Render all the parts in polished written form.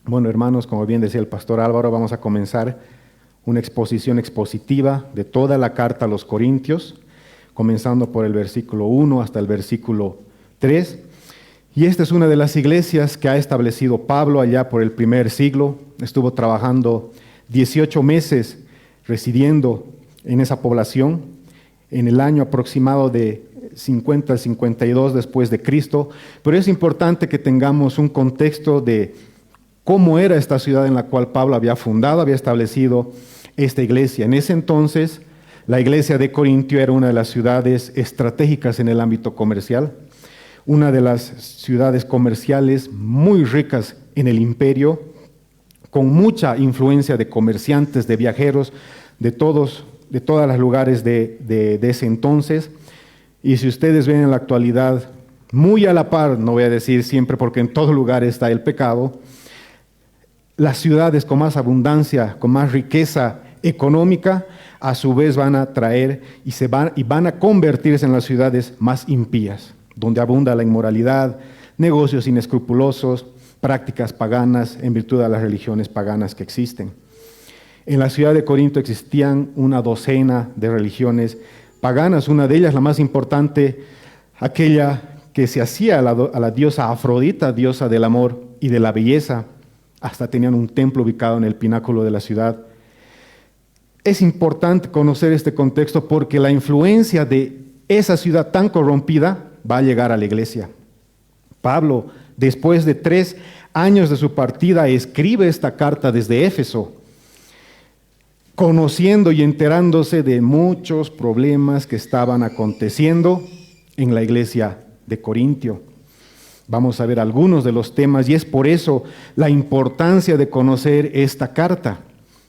Bueno, hermanos, como bien decía el pastor Álvaro, vamos a comenzar una exposición expositiva de toda la carta a los Corintios, comenzando por el versículo 1 hasta el versículo 3. Y esta es una de las iglesias que ha establecido Pablo allá por el primer siglo. Estuvo trabajando 18 meses residiendo en esa población en el año aproximado de 50 al 52 después de Cristo. Pero es importante que tengamos un contexto de cómo era esta ciudad en la cual Pablo había fundado, había establecido esta iglesia. En ese entonces, la iglesia de Corintio era una de las ciudades estratégicas en el ámbito comercial, una de las ciudades comerciales muy ricas en el imperio, con mucha influencia de comerciantes, de viajeros, de todos los lugares de ese entonces. Y si ustedes ven en la actualidad, muy a la par, no voy a decir siempre porque en todo lugar está el pecado, las ciudades con más abundancia, con más riqueza económica, a su vez van a traer y van a convertirse en las ciudades más impías, donde abunda la inmoralidad, negocios inescrupulosos, prácticas paganas en virtud de las religiones paganas que existen. En la ciudad de Corinto existían una docena de religiones paganas, una de ellas, la más importante, aquella que se hacía a la diosa Afrodita, diosa del amor y de la belleza. Hasta tenían un templo ubicado en el pináculo de la ciudad. Es importante conocer este contexto porque la influencia de esa ciudad tan corrompida va a llegar a la iglesia. Pablo, después de 3 años de su partida, escribe esta carta desde Éfeso, conociendo y enterándose de muchos problemas que estaban aconteciendo en la iglesia de Corintio. Vamos a ver algunos de los temas y es por eso la importancia de conocer esta carta.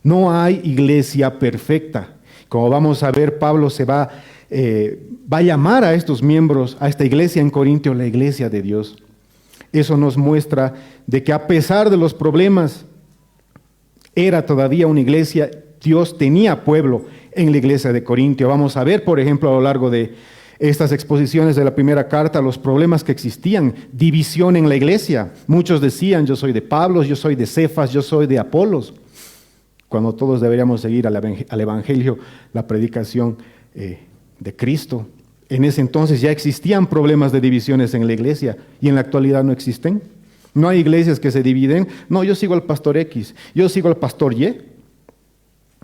No hay iglesia perfecta. Como vamos a ver, Pablo va a llamar a estos miembros, a esta iglesia en Corintio, la iglesia de Dios. Eso nos muestra de que a pesar de los problemas, era todavía una iglesia. Dios tenía pueblo en la iglesia de Corintio. Vamos a ver, por ejemplo, a lo largo de estas exposiciones de la primera carta, los problemas que existían, división en la iglesia. Muchos decían, yo soy de Pablo, yo soy de Cefas, yo soy de Apolos, cuando todos deberíamos seguir al evangelio, la predicación de Cristo. En ese entonces ya existían problemas de divisiones en la iglesia y en la actualidad no existen. No hay iglesias que se dividen. No, yo sigo al pastor X, yo sigo al pastor Y.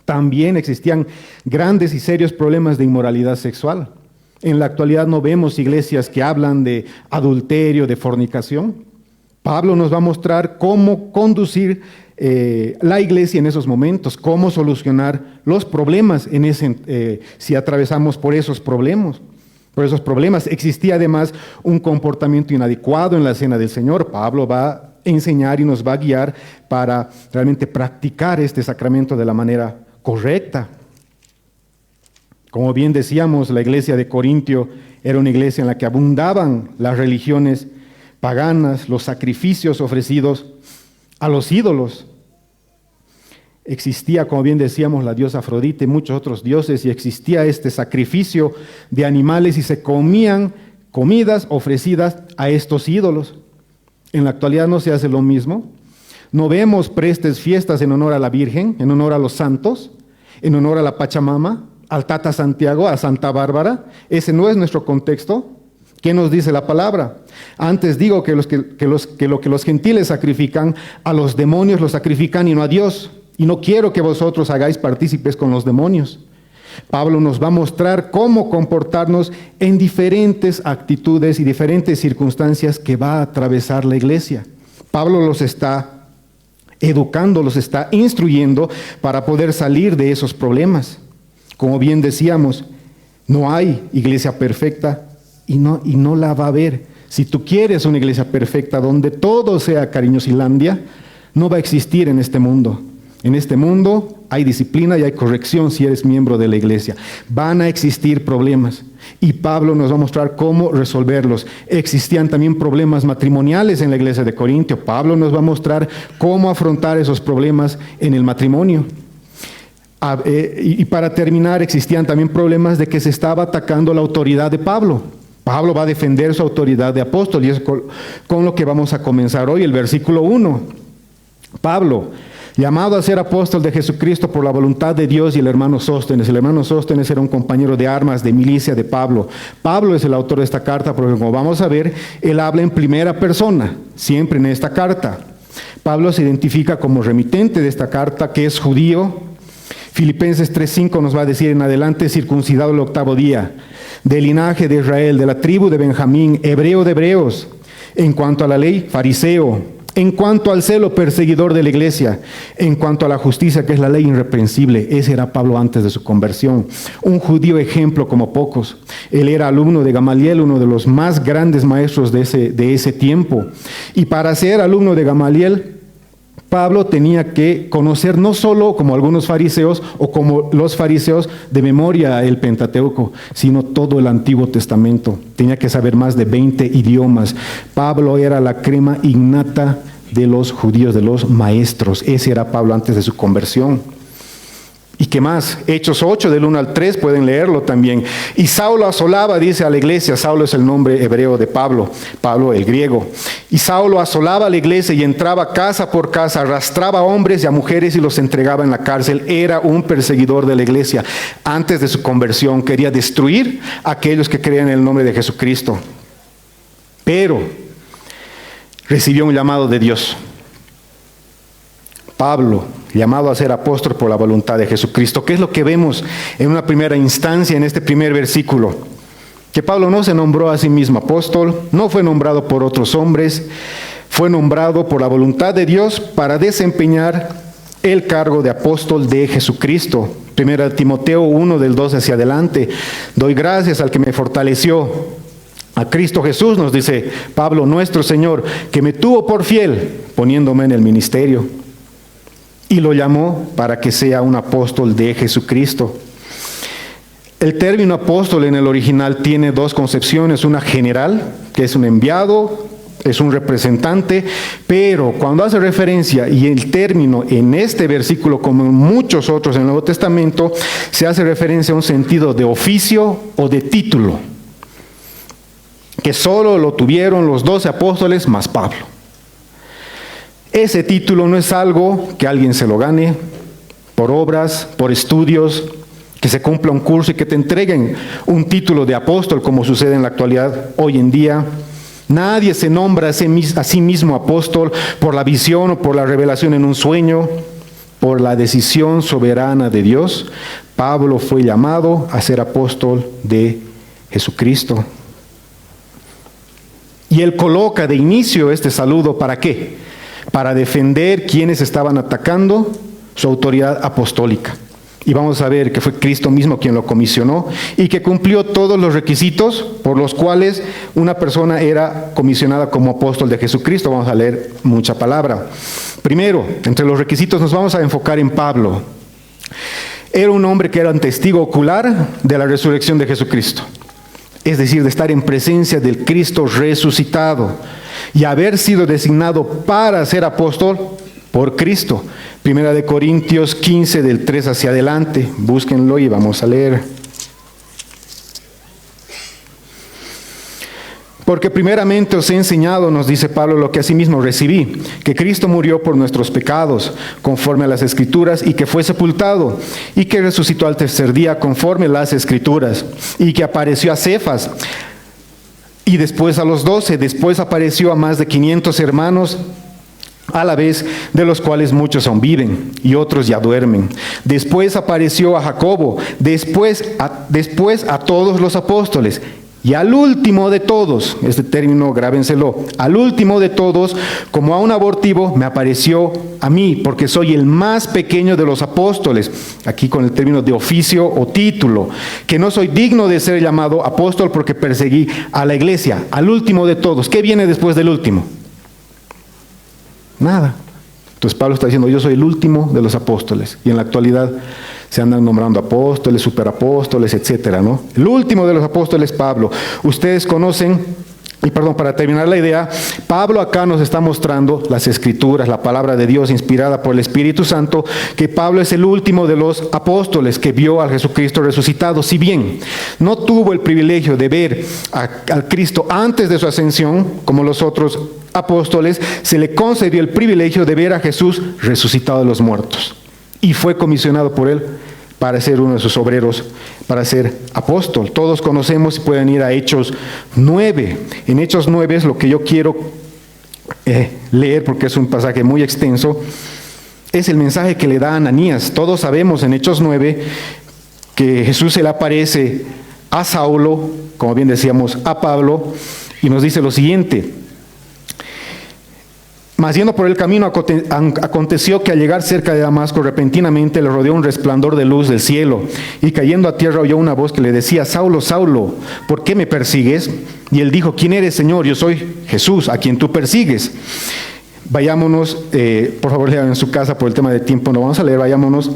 También existían grandes y serios problemas de inmoralidad sexual. En la actualidad no vemos iglesias que hablan de adulterio, de fornicación. Pablo nos va a mostrar cómo conducir la iglesia en esos momentos, cómo solucionar los problemas si atravesamos por esos problemas. Existía además un comportamiento inadecuado en la cena del Señor. Pablo va a enseñar y nos va a guiar para realmente practicar este sacramento de la manera correcta. Como bien decíamos, la iglesia de Corintio era una iglesia en la que abundaban las religiones paganas, los sacrificios ofrecidos a los ídolos. Existía, como bien decíamos, la diosa Afrodita y muchos otros dioses, y existía este sacrificio de animales y se comían comidas ofrecidas a estos ídolos. En la actualidad no se hace lo mismo. No vemos prestes fiestas en honor a la Virgen, en honor a los santos, en honor a la Pachamama, al Tata Santiago, a Santa Bárbara. Ese no es nuestro contexto. ¿Qué nos dice la palabra? Antes digo que lo que los gentiles sacrifican, a los demonios los sacrifican y no a Dios. Y no quiero que vosotros hagáis partícipes con los demonios. Pablo nos va a mostrar cómo comportarnos en diferentes actitudes y diferentes circunstancias que va a atravesar la iglesia. Pablo los está educando, los está instruyendo para poder salir de esos problemas. Como bien decíamos, no hay iglesia perfecta y no la va a haber. Si tú quieres una iglesia perfecta donde todo sea cariñosilandia, no va a existir en este mundo. En este mundo hay disciplina y hay corrección si eres miembro de la iglesia. Van a existir problemas y Pablo nos va a mostrar cómo resolverlos. Existían también problemas matrimoniales en la iglesia de Corintio. Pablo nos va a mostrar cómo afrontar esos problemas en el matrimonio. Y para terminar, existían también problemas de que se estaba atacando la autoridad de Pablo. Pablo va a defender su autoridad de apóstol y es con lo que vamos a comenzar hoy, el versículo 1. Pablo, llamado a ser apóstol de Jesucristo por la voluntad de Dios, y el hermano Sóstenes. El hermano Sóstenes era un compañero de armas, de milicia de Pablo. Pablo es el autor de esta carta porque, como vamos a ver, él habla en primera persona, siempre en esta carta. Pablo se identifica como remitente de esta carta, que es judío. Filipenses 3:5 nos va a decir en adelante: circuncidado el 8º día, del linaje de Israel, de la tribu de Benjamín, hebreo de hebreos, en cuanto a la ley, fariseo, en cuanto al celo, perseguidor de la iglesia, en cuanto a la justicia, que es la ley, irreprensible. Ese era Pablo antes de su conversión, un judío ejemplo como pocos. Él era alumno de Gamaliel, uno de los más grandes maestros de ese tiempo. Y para ser alumno de Gamaliel, Pablo tenía que conocer no solo, como algunos fariseos o como los fariseos, de memoria el Pentateuco, sino todo el Antiguo Testamento. Tenía que saber más de 20 idiomas. Pablo era la crema innata de los judíos, de los maestros. Ese era Pablo antes de su conversión. ¿Y qué más? Hechos 8, del 1 al 3, pueden leerlo también. Y Saulo asolaba, dice, a la iglesia. Saulo es el nombre hebreo de Pablo, Pablo el griego. Y Saulo asolaba a la iglesia y entraba casa por casa, arrastraba a hombres y a mujeres y los entregaba en la cárcel. Era un perseguidor de la iglesia. Antes de su conversión quería destruir a aquellos que creían en el nombre de Jesucristo. Pero recibió un llamado de Dios. Pablo, llamado a ser apóstol por la voluntad de Jesucristo. ¿Qué es lo que vemos en una primera instancia en este primer versículo? Que Pablo no se nombró a sí mismo apóstol, no fue nombrado por otros hombres, fue nombrado por la voluntad de Dios para desempeñar el cargo de apóstol de Jesucristo. 1 Timoteo 1, del 2 hacia adelante. Doy gracias al que me fortaleció, a Cristo Jesús, nos dice Pablo, nuestro Señor, que me tuvo por fiel, poniéndome en el ministerio. Y lo llamó para que sea un apóstol de Jesucristo. El término apóstol en el original tiene dos concepciones, una general, que es un enviado, es un representante, pero cuando hace referencia, y el término en este versículo, como en muchos otros en el Nuevo Testamento, se hace referencia a un sentido de oficio o de título, que solo lo tuvieron los 12 apóstoles más Pablo. Ese título no es algo que alguien se lo gane por obras, por estudios, que se cumpla un curso y que te entreguen un título de apóstol, como sucede en la actualidad hoy en día. Nadie se nombra a sí mismo apóstol por la visión o por la revelación en un sueño, por la decisión soberana de Dios. Pablo fue llamado a ser apóstol de Jesucristo. Y él coloca de inicio este saludo, ¿para qué? Para defender quienes estaban atacando su autoridad apostólica. Y vamos a ver que fue Cristo mismo quien lo comisionó y que cumplió todos los requisitos por los cuales una persona era comisionada como apóstol de Jesucristo. Vamos a leer mucha palabra. Primero, entre los requisitos nos vamos a enfocar en Pablo. Era un hombre que era un testigo ocular de la resurrección de Jesucristo. Es decir, de estar en presencia del Cristo resucitado y haber sido designado para ser apóstol por Cristo. 1 Corintios 15, del 3 hacia adelante. Búsquenlo y vamos a leer. Porque primeramente os he enseñado, nos dice Pablo, lo que asimismo recibí, que Cristo murió por nuestros pecados, conforme a las Escrituras, y que fue sepultado, y que resucitó al tercer día, conforme a las Escrituras, y que apareció a Cefas, y después a los 12, después apareció a más de 500 hermanos, a la vez, de los cuales muchos aún viven y otros ya duermen. Después apareció a Jacobo, después a todos los apóstoles. Y al último de todos, este término grábenselo, al último de todos, como a un abortivo, me apareció a mí, porque soy el más pequeño de los apóstoles, aquí con el término de oficio o título, que no soy digno de ser llamado apóstol porque perseguí a la iglesia. Al último de todos. ¿Qué viene después del último? Nada. Entonces Pablo está diciendo, yo soy el último de los apóstoles. Y en la actualidad se andan nombrando apóstoles, superapóstoles, etcétera, ¿no? El último de los apóstoles, Pablo. Ustedes conocen Para terminar la idea, Pablo acá nos está mostrando las Escrituras, la palabra de Dios inspirada por el Espíritu Santo, que Pablo es el último de los apóstoles que vio a Jesucristo resucitado. Si bien no tuvo el privilegio de ver al Cristo antes de su ascensión, como los otros apóstoles, se le concedió el privilegio de ver a Jesús resucitado de los muertos. Y fue comisionado por él para ser uno de sus obreros, para ser apóstol. Todos conocemos y pueden ir a Hechos 9. En Hechos 9 es lo que yo quiero leer, porque es un pasaje muy extenso. Es el mensaje que le da a Ananías. Todos sabemos en Hechos 9 que Jesús se le aparece a Saulo, como bien decíamos, a Pablo, y nos dice lo siguiente: mas yendo por el camino, aconteció que al llegar cerca de Damasco, repentinamente le rodeó un resplandor de luz del cielo, y cayendo a tierra oyó una voz que le decía: Saulo, Saulo, ¿por qué me persigues? Y él dijo: ¿quién eres, Señor? Yo soy Jesús, a quien tú persigues. Vayámonos, por favor lean en su casa, por el tema de tiempo no vamos a leer, vayámonos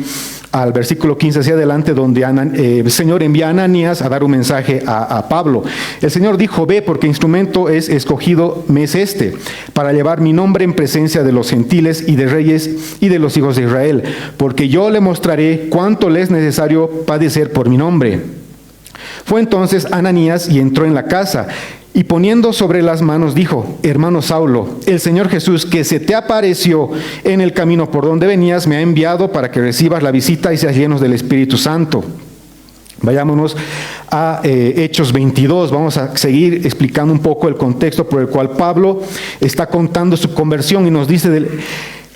al versículo 15 hacia adelante, donde el Señor envía a Ananías a dar un mensaje a Pablo. El Señor dijo: ve, porque instrumento es escogido me es este, para llevar mi nombre en presencia de los gentiles y de reyes y de los hijos de Israel, porque yo le mostraré cuánto le es necesario padecer por mi nombre. Fue entonces Ananías y entró en la casa, y poniendo sobre las manos dijo: hermano Saulo, el Señor Jesús, que se te apareció en el camino por donde venías, me ha enviado para que recibas la visita y seas llenos del Espíritu Santo. Vayámonos a Hechos 22. Vamos a seguir explicando un poco el contexto por el cual Pablo está contando su conversión, y nos dice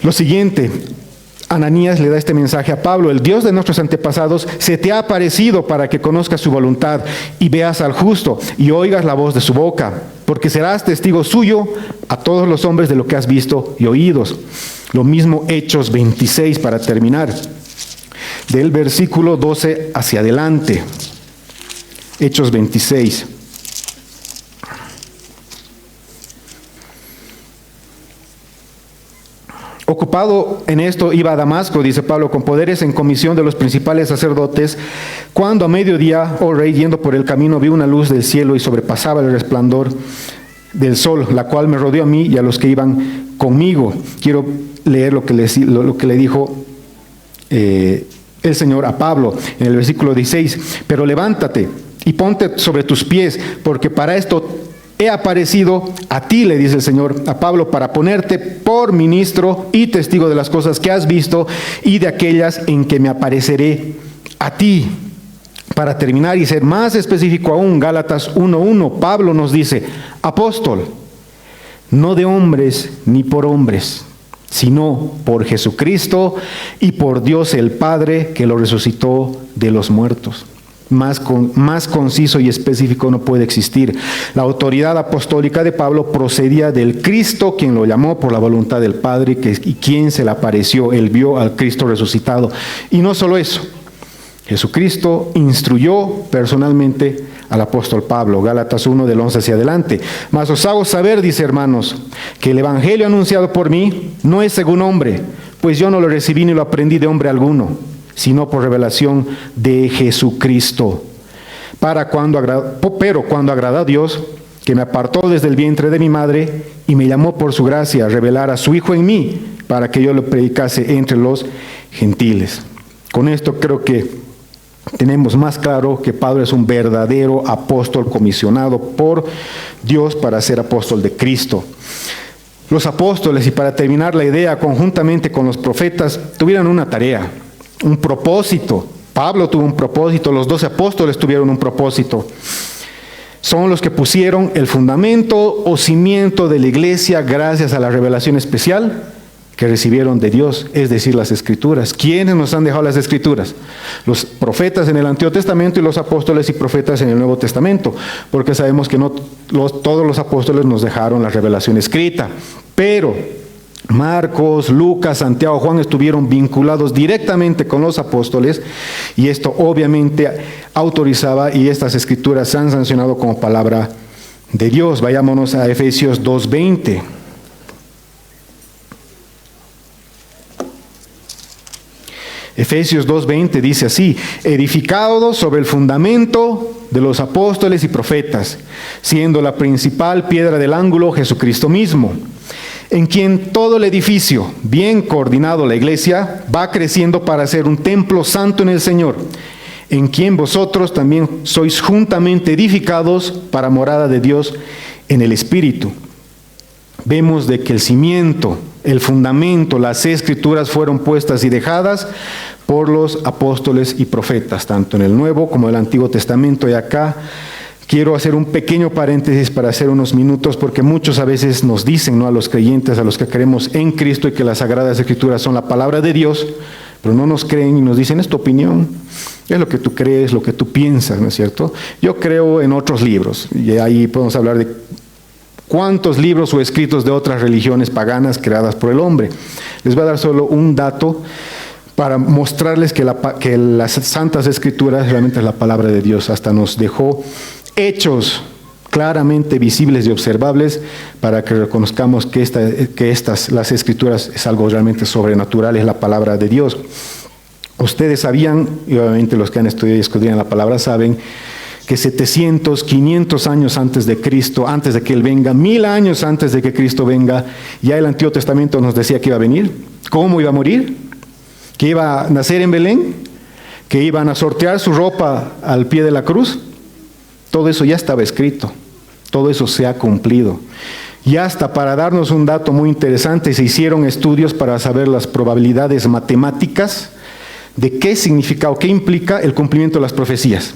lo siguiente. Ananías le da este mensaje a Pablo: el Dios de nuestros antepasados se te ha aparecido para que conozcas su voluntad y veas al justo y oigas la voz de su boca, porque serás testigo suyo a todos los hombres de lo que has visto y oído. Lo mismo Hechos 26, para terminar, del versículo 12 hacia adelante. Hechos 26. Ocupado en esto, iba a Damasco, dice Pablo, con poderes en comisión de los principales sacerdotes, cuando a mediodía, oh rey, yendo por el camino, vi una luz del cielo y sobrepasaba el resplandor del sol, la cual me rodeó a mí y a los que iban conmigo. Quiero leer lo que le dijo el Señor a Pablo en el versículo 16. Pero levántate y ponte sobre tus pies, porque para esto he aparecido a ti, le dice el Señor a Pablo, para ponerte por ministro y testigo de las cosas que has visto y de aquellas en que me apareceré a ti. Para terminar y ser más específico aún, Gálatas 1:1, Pablo nos dice: apóstol, no de hombres ni por hombres, sino por Jesucristo y por Dios el Padre, que lo resucitó de los muertos. Más conciso y específico no puede existir. La autoridad apostólica de Pablo procedía del Cristo, quien lo llamó por la voluntad del Padre y quien se le apareció. Él vio al Cristo resucitado. Y no solo eso, Jesucristo instruyó personalmente al apóstol Pablo. Gálatas 1 del 11 hacia adelante. Mas os hago saber, dice, hermanos, que el evangelio anunciado por mí no es según hombre, pues yo no lo recibí ni lo aprendí de hombre alguno, sino por revelación de Jesucristo. Pero cuando agradó a Dios, que me apartó desde el vientre de mi madre y me llamó por su gracia a revelar a su Hijo en mí, para que yo lo predicase entre los gentiles. Con esto creo que tenemos más claro que Pablo es un verdadero apóstol comisionado por Dios para ser apóstol de Cristo. Los apóstoles, y para terminar la idea, conjuntamente con los profetas, tuvieron una tarea, un propósito. Pablo tuvo un propósito, los 12 apóstoles tuvieron un propósito. Son los que pusieron el fundamento o cimiento de la iglesia gracias a la revelación especial que recibieron de Dios, es decir, las Escrituras. ¿Quiénes nos han dejado las Escrituras? Los profetas en el Antiguo Testamento y los apóstoles y profetas en el Nuevo Testamento, porque sabemos que no todos los apóstoles nos dejaron la revelación escrita, pero Marcos, Lucas, Santiago, Juan estuvieron vinculados directamente con los apóstoles, y esto obviamente autorizaba, y estas escrituras se han sancionado como palabra de Dios. Vayámonos a Efesios 2:20. Efesios 2:20 dice así: edificados sobre el fundamento de los apóstoles y profetas, siendo la principal piedra del ángulo Jesucristo mismo, en quien todo el edificio, bien coordinado la iglesia, va creciendo para ser un templo santo en el Señor, en quien vosotros también sois juntamente edificados para morada de Dios en el Espíritu. Vemos de que el cimiento, el fundamento, las escrituras fueron puestas y dejadas por los apóstoles y profetas, tanto en el Nuevo como en el Antiguo Testamento. Y acá quiero hacer un pequeño paréntesis para hacer unos minutos, porque muchos a veces nos dicen, ¿no?, a los creyentes, a los que creemos en Cristo y que las Sagradas Escrituras son la palabra de Dios, pero no nos creen y nos dicen: es tu opinión, es lo que tú crees, lo que tú piensas, ¿no es cierto? Yo creo en otros libros, y ahí podemos hablar de cuántos libros o escritos de otras religiones paganas creadas por el hombre. Les voy a dar solo un dato para mostrarles que las Santas Escrituras realmente es la palabra de Dios. Hasta nos dejó hechos claramente visibles y observables para que reconozcamos que las Escrituras es algo realmente sobrenatural, es la palabra de Dios. Ustedes sabían, y obviamente los que han estudiado y escudriñado la palabra saben, que 700, 500 años antes de Cristo, antes de que Él venga, 1000 años antes de que Cristo venga, ya el Antiguo Testamento nos decía que iba a venir, cómo iba a morir, que iba a nacer en Belén, que iban a sortear su ropa al pie de la cruz. Todo eso ya estaba escrito, todo eso se ha cumplido. Y hasta para darnos un dato muy interesante, se hicieron estudios para saber las probabilidades matemáticas de qué significa o qué implica el cumplimiento de las profecías.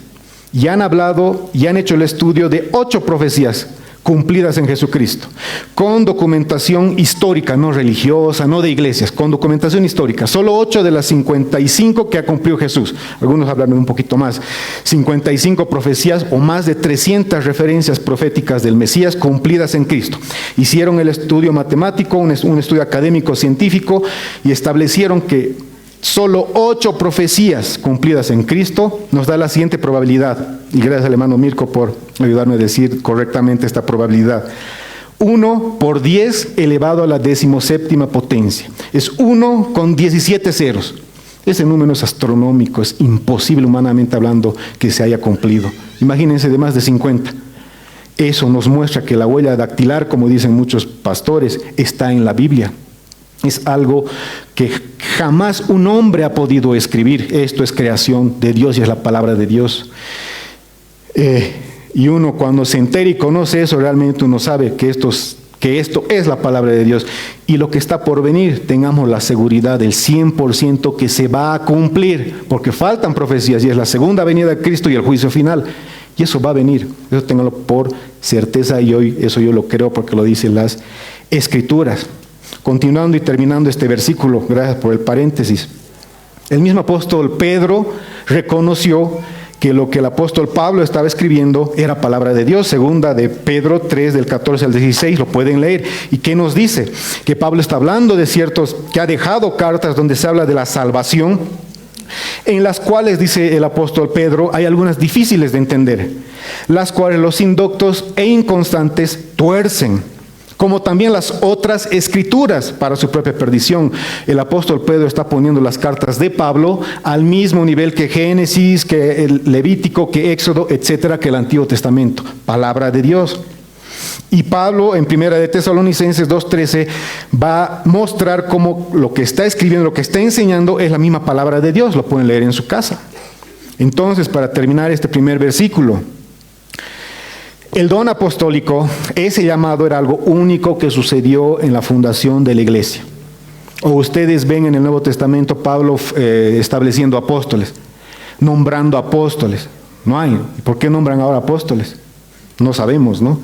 Y han hablado y han hecho el estudio de 8 profecías cumplidas en Jesucristo, con documentación histórica, no religiosa, no de iglesias, con documentación histórica. Solo 8 de las 55 que ha cumplido Jesús. Algunos hablan un poquito más. 55 profecías o más de 300 referencias proféticas del Mesías cumplidas en Cristo. Hicieron el estudio matemático, un estudio académico científico, y establecieron que solo 8 profecías cumplidas en Cristo nos da la siguiente probabilidad. Y gracias al hermano Mirko por ayudarme a decir correctamente esta probabilidad. 1 por 10 elevado a la 17ª potencia. Es 1 con 17 ceros. Ese número es astronómico, es imposible humanamente hablando que se haya cumplido. Imagínense de más de 50. Eso nos muestra que la huella dactilar, como dicen muchos pastores, está en la Biblia. Es algo que jamás un hombre ha podido escribir. Esto es creación de Dios y es la palabra de Dios. Y uno cuando se entera y conoce eso, realmente uno sabe que esto es la palabra de Dios. Y lo que está por venir, tengamos la seguridad del 100% que se va a cumplir, porque faltan profecías y es la segunda venida de Cristo y el juicio final. Y eso va a venir, eso ténganlo por certeza, y hoy eso yo lo creo porque lo dicen las Escrituras. Continuando y terminando este versículo, gracias por el paréntesis. El mismo apóstol Pedro reconoció que lo que el apóstol Pablo estaba escribiendo era palabra de Dios. Segunda de Pedro 3, del 14 al 16, lo pueden leer. ¿Y qué nos dice? Que Pablo está hablando de ciertos, que ha dejado cartas donde se habla de la salvación, en las cuales, dice el apóstol Pedro, hay algunas difíciles de entender, las cuales los indoctos e inconstantes tuercen, como también las otras escrituras para su propia perdición. El apóstol Pedro está poniendo las cartas de Pablo al mismo nivel que Génesis, que el Levítico, que Éxodo, etcétera, que el Antiguo Testamento. Palabra de Dios. Y Pablo, en 1 de Tesalonicenses 2:13, va a mostrar cómo lo que está escribiendo, lo que está enseñando es la misma palabra de Dios. Lo pueden leer en su casa. Entonces, para terminar este primer versículo, el don apostólico, ese llamado era algo único que sucedió en la fundación de la iglesia. O ustedes ven en el Nuevo Testamento Pablo estableciendo apóstoles, nombrando apóstoles. No hay. ¿Por qué nombran ahora apóstoles? No sabemos, ¿no?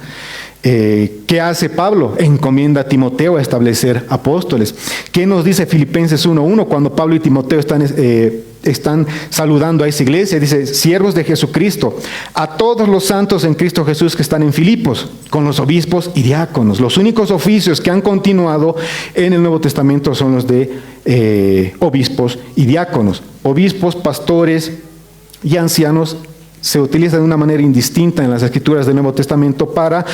¿Qué hace Pablo? Encomienda a Timoteo a establecer apóstoles. ¿Qué nos dice Filipenses 1:1 cuando Pablo y Timoteo están saludando a esa iglesia? Dice: siervos de Jesucristo, a todos los santos en Cristo Jesús que están en Filipos, con los obispos y diáconos. Los únicos oficios que han continuado en el Nuevo Testamento son los de obispos y diáconos. Obispos, pastores y ancianos se utilizan de una manera indistinta en las Escrituras del Nuevo Testamento para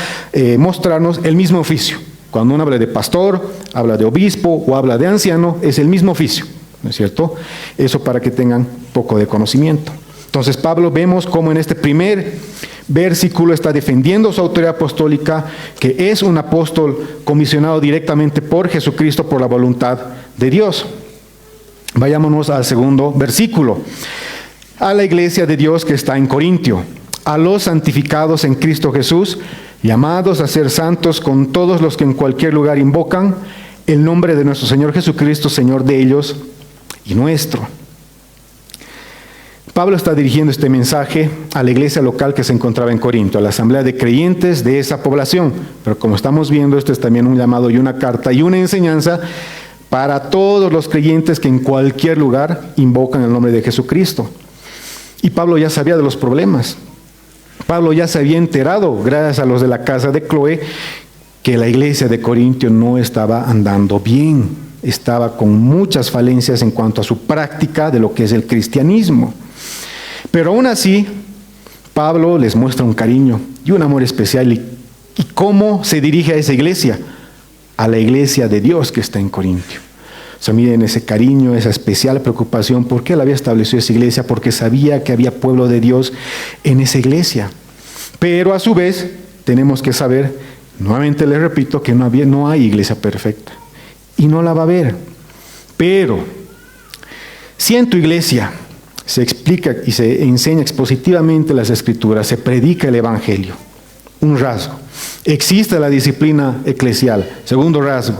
mostrarnos el mismo oficio. Cuando uno habla de pastor, habla de obispo o habla de anciano, es el mismo oficio. ¿no es cierto? Eso para que tengan poco de conocimiento. Entonces Pablo vemos cómo en este primer versículo está defendiendo su autoridad apostólica, que es un apóstol comisionado directamente por Jesucristo por la voluntad de Dios. Vayámonos al segundo versículo. A la iglesia de Dios que está en Corintio, a los santificados en Cristo Jesús, llamados a ser santos con todos los que en cualquier lugar invocan el nombre de nuestro Señor Jesucristo, Señor de ellos y nuestro. Pablo está dirigiendo este mensaje a la iglesia local que se encontraba en Corinto, a la asamblea de creyentes de esa población. Pero como estamos viendo, esto es también un llamado y una carta y una enseñanza para todos los creyentes que en cualquier lugar invocan el nombre de Jesucristo. Y Pablo ya sabía de los problemas. Pablo ya se había enterado, gracias a los de la casa de Cloé, que la iglesia de Corintio no estaba andando bien. Estaba con muchas falencias en cuanto a su práctica de lo que es el cristianismo. Pero aún así, Pablo les muestra un cariño y un amor especial. ¿Y cómo se dirige a esa iglesia? A la iglesia de Dios que está en Corintio. O sea, miren ese cariño, esa especial preocupación. ¿Por qué él había establecido esa iglesia? Porque sabía que había pueblo de Dios en esa iglesia. Pero a su vez, tenemos que saber, nuevamente les repito, que no hay iglesia perfecta. Y no la va a haber. Pero, si en tu iglesia se explica y se enseña expositivamente las Escrituras, se predica el Evangelio, un rasgo. Existe la disciplina eclesial, segundo rasgo.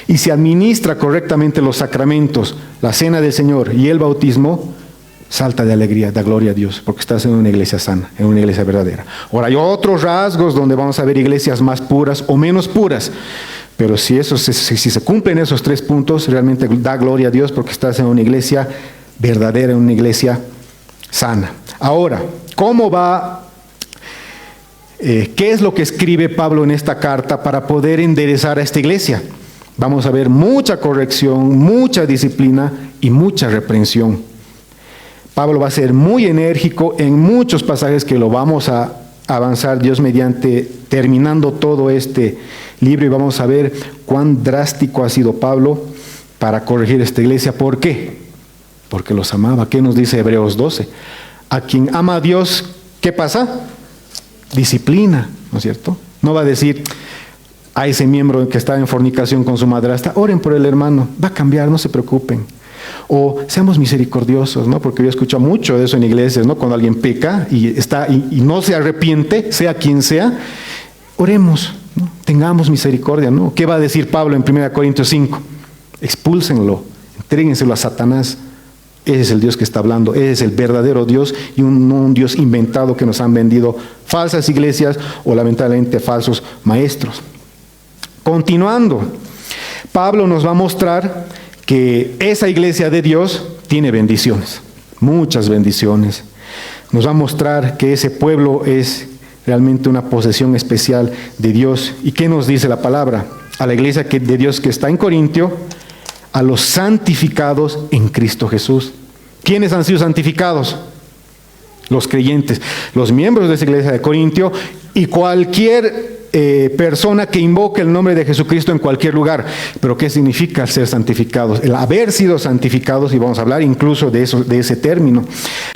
Y se administra correctamente los sacramentos, la cena del Señor y el bautismo, salta de alegría, da gloria a Dios, porque estás en una iglesia sana, en una iglesia verdadera. Ahora hay otros rasgos donde vamos a ver iglesias más puras o menos puras. Pero si se cumplen esos tres puntos, realmente da gloria a Dios porque estás en una iglesia verdadera, en una iglesia sana. Ahora, ¿cómo va? ¿Qué es lo que escribe Pablo en esta carta para poder enderezar a esta iglesia? Vamos a ver mucha corrección, mucha disciplina y mucha reprensión. Pablo va a ser muy enérgico en muchos pasajes que lo vamos a avanzar Dios mediante, terminando todo este libro, y vamos a ver cuán drástico ha sido Pablo para corregir esta iglesia. ¿Por qué? Porque los amaba. ¿Qué nos dice Hebreos 12? A quien ama a Dios, ¿qué pasa? Disciplina, ¿no es cierto? No va a decir a ese miembro que está en fornicación con su madrastra, oren por el hermano, va a cambiar, no se preocupen. O seamos misericordiosos, ¿no? Porque yo escucho mucho de eso en iglesias, ¿no? Cuando alguien peca y no se arrepiente, sea quien sea, oremos, ¿no? Tengamos misericordia, ¿no? ¿Qué va a decir Pablo en 1 Corintios 5? Expúlsenlo, entréguenselo a Satanás. Ese es el Dios que está hablando, ese es el verdadero Dios y no un Dios inventado que nos han vendido falsas iglesias o lamentablemente falsos maestros. Continuando, Pablo nos va a mostrar que esa iglesia de Dios tiene bendiciones, muchas bendiciones. Nos va a mostrar que ese pueblo es realmente una posesión especial de Dios. ¿Y qué nos dice la palabra? A la iglesia de Dios que está en Corintio, a los santificados en Cristo Jesús. ¿Quiénes han sido santificados? Los creyentes, los miembros de esa iglesia de Corintio y cualquier persona que invoque el nombre de Jesucristo en cualquier lugar. Pero ¿qué significa ser santificados? El haber sido santificados, y vamos a hablar incluso de ese término.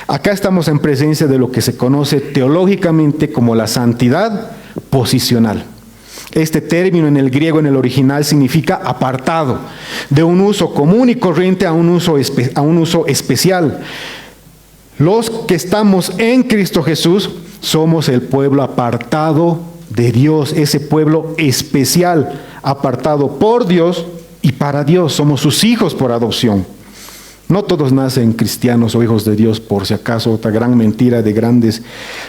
Acá estamos en presencia de lo que se conoce teológicamente como la santidad posicional. Este término en el griego, en el original, significa apartado, de un uso común y corriente a un uso especial. Los que estamos en Cristo Jesús somos el pueblo apartado de Dios, ese pueblo especial, apartado por Dios y para Dios. Somos sus hijos por adopción. No todos nacen cristianos o hijos de Dios, por si acaso, otra gran mentira de grandes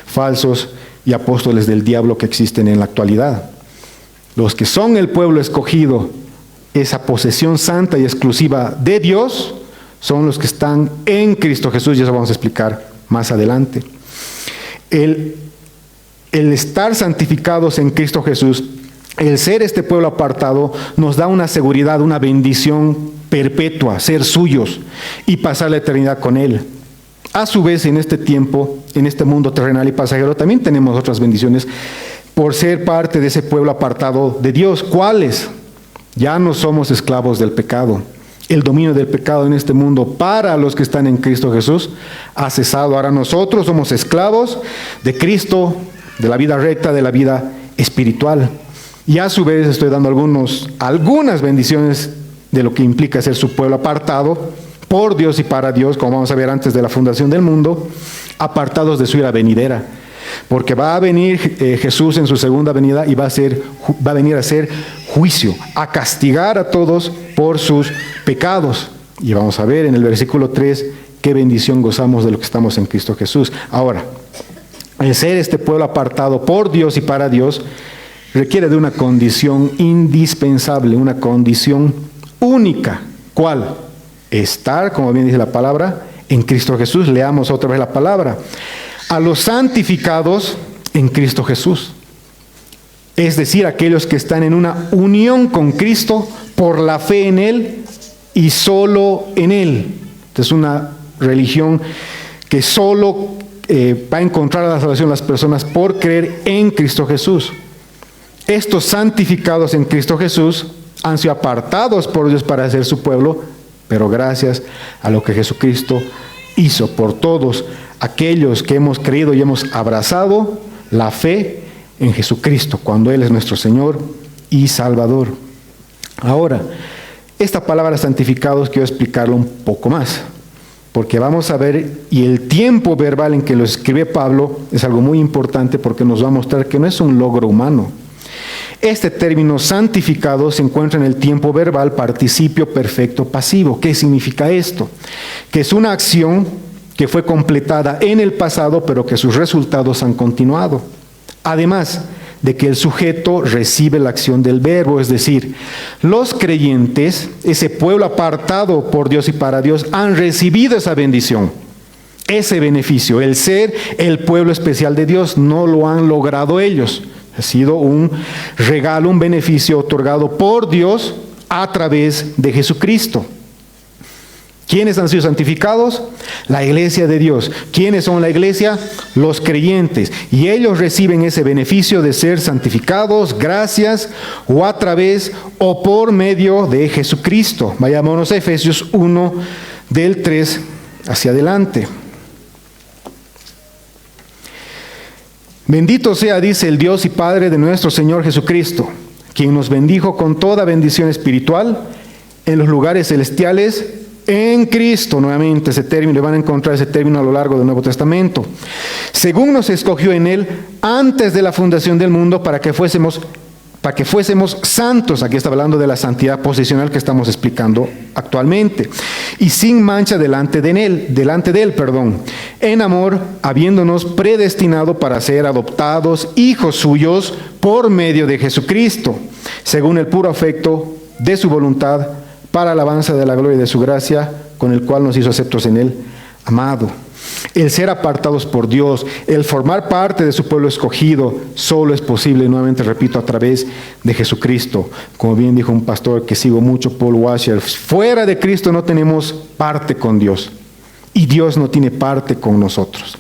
falsos y apóstoles del diablo que existen en la actualidad. Los que son el pueblo escogido, esa posesión santa y exclusiva de Dios, son los que están en Cristo Jesús, y eso vamos a explicar más adelante. El estar santificados en Cristo Jesús, el ser este pueblo apartado, nos da una seguridad, una bendición perpetua, ser suyos y pasar la eternidad con Él. A su vez, en este tiempo, en este mundo terrenal y pasajero, también tenemos otras bendiciones por ser parte de ese pueblo apartado de Dios. ¿Cuáles? Ya no somos esclavos del pecado. el dominio del pecado en este mundo para los que están en Cristo Jesús ha cesado. Ahora nosotros somos esclavos de Cristo, de la vida recta, de la vida espiritual. Y a su vez estoy dando algunas bendiciones de lo que implica ser su pueblo apartado por Dios y para Dios, como vamos a ver antes de la fundación del mundo, apartados de su ira venidera. Porque va a venir Jesús en su segunda venida y va a venir a hacer juicio, a castigar a todos por sus pecados. Y vamos a ver en el versículo 3 qué bendición gozamos de lo que estamos en Cristo Jesús. Ahora, el ser este pueblo apartado por Dios y para Dios requiere de una condición indispensable, una condición única. ¿Cuál? Estar, como bien dice la palabra, en Cristo Jesús. Leamos otra vez la palabra. A los santificados en Cristo Jesús. Es decir, aquellos que están en una unión con Cristo por la fe en Él y solo en Él. Es una religión que solo va a encontrar la salvación de las personas por creer en Cristo Jesús. Estos santificados en Cristo Jesús han sido apartados por Dios para ser su pueblo, pero gracias a lo que Jesucristo hizo por todos aquellos que hemos creído y hemos abrazado la fe en Jesucristo, cuando Él es nuestro Señor y Salvador. Ahora, esta palabra santificados quiero explicarlo un poco más, porque vamos a ver, y el tiempo verbal en que lo escribe Pablo es algo muy importante porque nos va a mostrar que no es un logro humano. Este término santificado se encuentra en el tiempo verbal participio perfecto pasivo. ¿Qué significa esto? Que es una acción que fue completada en el pasado, pero que sus resultados han continuado. Además de que el sujeto recibe la acción del verbo, es decir, los creyentes, ese pueblo apartado por Dios y para Dios, han recibido esa bendición, ese beneficio, el ser el pueblo especial de Dios. No lo han logrado ellos. Ha sido un regalo, un beneficio otorgado por Dios a través de Jesucristo. ¿Quiénes han sido santificados? La iglesia de Dios. ¿Quiénes son la iglesia? Los creyentes. Y ellos reciben ese beneficio de ser santificados gracias o a través o por medio de Jesucristo. Vayámonos a Efesios 1 del 3 hacia adelante. Bendito sea, dice el Dios y Padre de nuestro Señor Jesucristo, quien nos bendijo con toda bendición espiritual en los lugares celestiales en Cristo. Nuevamente ese término, van a encontrar ese término a lo largo del Nuevo Testamento. Según nos escogió en Él antes de la fundación del mundo para que fuésemos santos. Aquí está hablando de la santidad posicional que estamos explicando actualmente. Y sin mancha delante de él, en amor, habiéndonos predestinado para ser adoptados hijos suyos por medio de Jesucristo, según el puro afecto de su voluntad, para alabanza de la gloria de su gracia, con el cual nos hizo aceptos en él, amado. El ser apartados por Dios, el formar parte de su pueblo escogido, solo es posible, nuevamente repito, a través de Jesucristo. Como bien dijo un pastor que sigo mucho, Paul Washer, fuera de Cristo no tenemos parte con Dios y Dios no tiene parte con nosotros.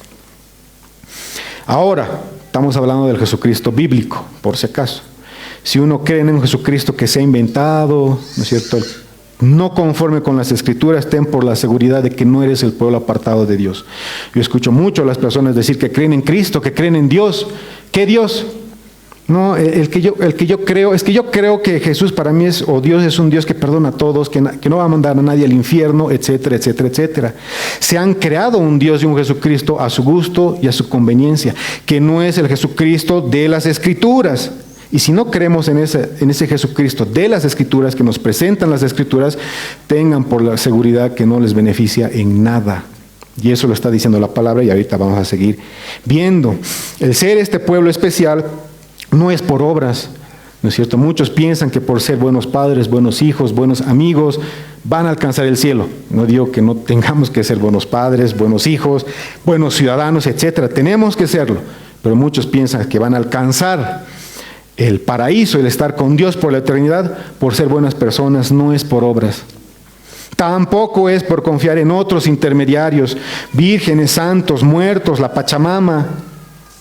Ahora, estamos hablando del Jesucristo bíblico, por si acaso. Si uno cree en un Jesucristo que se ha inventado, ¿no es cierto?, no conforme con las Escrituras, ten por la seguridad de que no eres el pueblo apartado de Dios. Yo escucho mucho a las personas decir que creen en Cristo, que creen en Dios. ¿Qué Dios? No, el que yo creo que Jesús para mí Dios es un Dios que perdona a todos, que no va a mandar a nadie al infierno, etcétera, etcétera, etcétera. Se han creado un Dios y un Jesucristo a su gusto y a su conveniencia, que no es el Jesucristo de las Escrituras. Y si no creemos en ese Jesucristo de las Escrituras, que nos presentan las Escrituras, tengan por la seguridad que no les beneficia en nada. Y eso lo está diciendo la palabra y ahorita vamos a seguir viendo. El ser este pueblo especial no es por obras, ¿no es cierto? Muchos piensan que por ser buenos padres, buenos hijos, buenos amigos, van a alcanzar el cielo. No digo que no tengamos que ser buenos padres, buenos hijos, buenos ciudadanos, etcétera. Tenemos que serlo, pero muchos piensan que van a alcanzar el paraíso, el estar con Dios por la eternidad, por ser buenas personas. No es por obras. Tampoco es por confiar en otros intermediarios, vírgenes, santos, muertos, la Pachamama.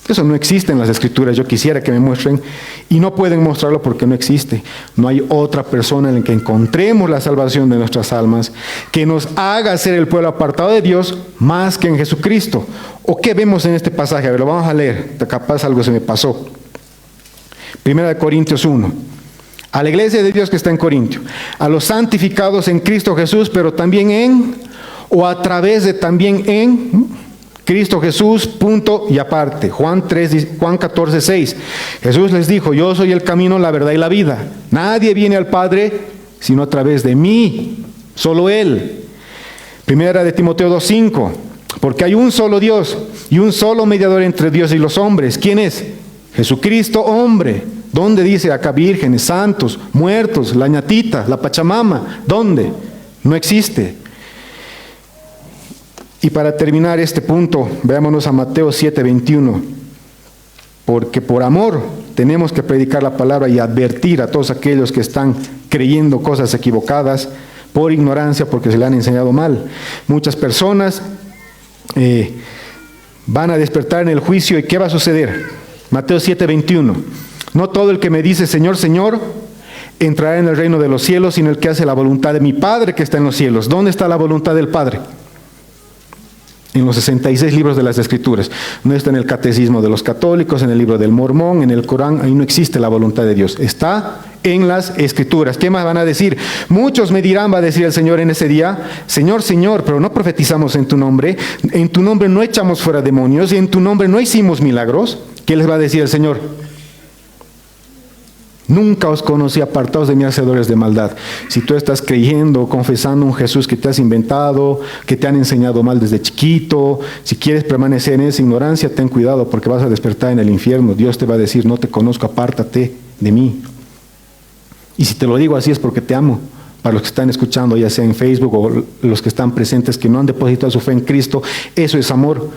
Eso no existe en las Escrituras. Yo quisiera que me muestren, y no pueden mostrarlo porque no existe. No hay otra persona en la que encontremos la salvación de nuestras almas, que nos haga ser el pueblo apartado de Dios, más que en Jesucristo. ¿O qué vemos en este pasaje? A ver, lo vamos a leer. Capaz algo se me pasó. 1 Corintios 1. A la iglesia de Dios que está en Corintio, a los santificados en Cristo Jesús, pero también en, o a través de también en Cristo Jesús, punto y aparte. Juan 14, 6. Jesús les dijo: yo soy el camino, la verdad y la vida. Nadie viene al Padre sino a través de mí, solo Él. Primera de Timoteo 2, 5. Porque hay un solo Dios y un solo mediador entre Dios y los hombres. ¿Quién es? Jesucristo, hombre. ¿Dónde dice acá vírgenes, santos, muertos, la ñatita, la Pachamama? ¿Dónde? No existe. Y para terminar este punto, veámonos a Mateo 7, 21. Porque por amor tenemos que predicar la palabra y advertir a todos aquellos que están creyendo cosas equivocadas por ignorancia, porque se le han enseñado mal. Muchas personas van a despertar en el juicio. ¿Y qué va a suceder? Mateo 7, 21. No todo el que me dice Señor, Señor, entrará en el reino de los cielos, sino el que hace la voluntad de mi Padre que está en los cielos. ¿Dónde está la voluntad del Padre? En los 66 libros de las Escrituras. No está en el catecismo de los católicos, en el libro del Mormón, en el Corán. Ahí no existe la voluntad de Dios. Está en las Escrituras. ¿Qué más van a decir? Muchos me dirán, va a decir el Señor en ese día: Señor, Señor, pero no profetizamos en tu nombre no echamos fuera demonios, y en tu nombre no hicimos milagros. ¿Qué les va a decir el Señor? Nunca os conocí, apartados de mí, hacedores de maldad. Si tú estás creyendo, confesando un Jesús que te has inventado, que te han enseñado mal desde chiquito, si quieres permanecer en esa ignorancia, ten cuidado, porque vas a despertar en el infierno. Dios te va a decir: no te conozco, apártate de mí. Y si te lo digo así es porque te amo. Para los que están escuchando, ya sea en Facebook o los que están presentes, que no han depositado su fe en Cristo, eso es amor,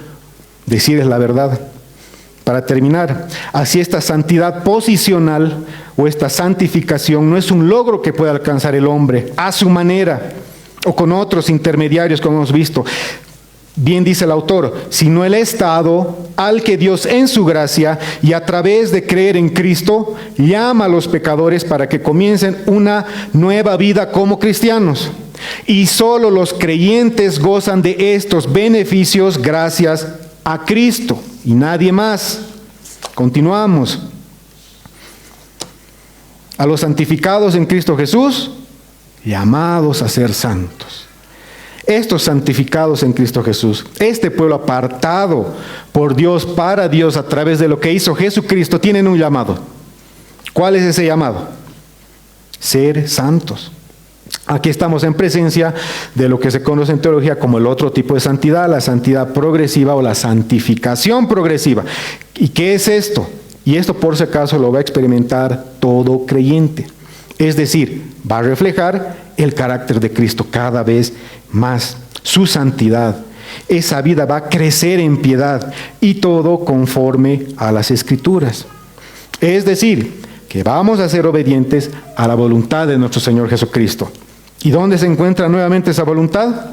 decirles la verdad. Para terminar, así esta santidad posicional o esta santificación no es un logro que pueda alcanzar el hombre a su manera o con otros intermediarios, como hemos visto. Bien dice el autor, sino el estado al que Dios en su gracia y a través de creer en Cristo llama a los pecadores para que comiencen una nueva vida como cristianos. Y solo los creyentes gozan de estos beneficios gracias a Cristo y nadie más. Continuamos. A los santificados en Cristo Jesús, llamados a ser santos. Estos santificados en Cristo Jesús, este pueblo apartado por Dios, para Dios, a través de lo que hizo Jesucristo, tienen un llamado. ¿Cuál es ese llamado? Ser santos. Aquí estamos en presencia de lo que se conoce en teología como el otro tipo de santidad, la santidad progresiva o la santificación progresiva. ¿Y qué es esto? Y esto, por si acaso, lo va a experimentar todo creyente. Es decir, va a reflejar el carácter de Cristo cada vez más, su santidad. Esa vida va a crecer en piedad y todo conforme a las Escrituras. Es decir, que vamos a ser obedientes a la voluntad de nuestro Señor Jesucristo. ¿Y dónde se encuentra nuevamente esa voluntad?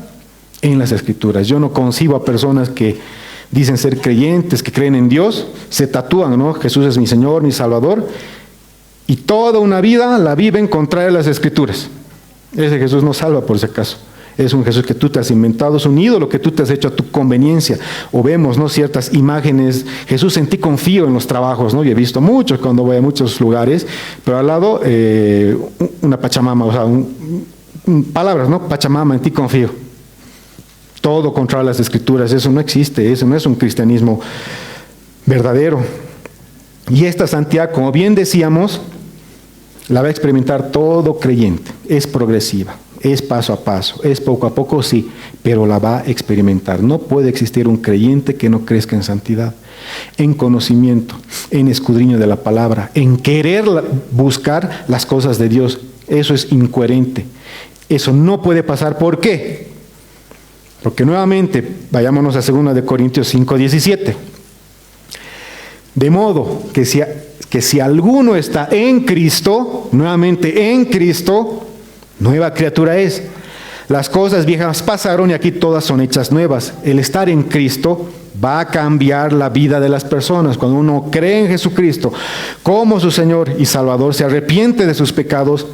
En las Escrituras. Yo no concibo a personas que dicen ser creyentes, que creen en Dios, se tatúan, ¿no? Jesús es mi Señor, mi Salvador, y toda una vida la viven contraria a las Escrituras. Ese Jesús no salva, por si acaso. Es un Jesús que tú te has inventado, es un ídolo que tú te has hecho a tu conveniencia. O vemos, ¿no?, ciertas imágenes. Jesús, en ti confío en los trabajos, ¿no? Yo he visto muchos cuando voy a muchos lugares, pero al lado una Pachamama, o sea, palabras, ¿no? Pachamama, en ti confío. Todo contra las Escrituras. Eso no existe, eso no es un cristianismo verdadero. Y esta santidad, como bien decíamos, la va a experimentar todo creyente. Es progresiva. Es paso a paso, es poco a poco, sí, pero la va a experimentar. No puede existir un creyente que no crezca en santidad, en conocimiento, en escudriño de la palabra, en querer buscar las cosas de Dios. Eso es incoherente. Eso no puede pasar. ¿Por qué? Porque nuevamente, vayámonos a 2 Corintios 5:17. De modo que si alguno está en Cristo, nuevamente en Cristo, nueva criatura es. Las cosas viejas pasaron y aquí todas son hechas nuevas. El estar en Cristo va a cambiar la vida de las personas. Cuando uno cree en Jesucristo como su Señor y Salvador, se arrepiente de sus pecados,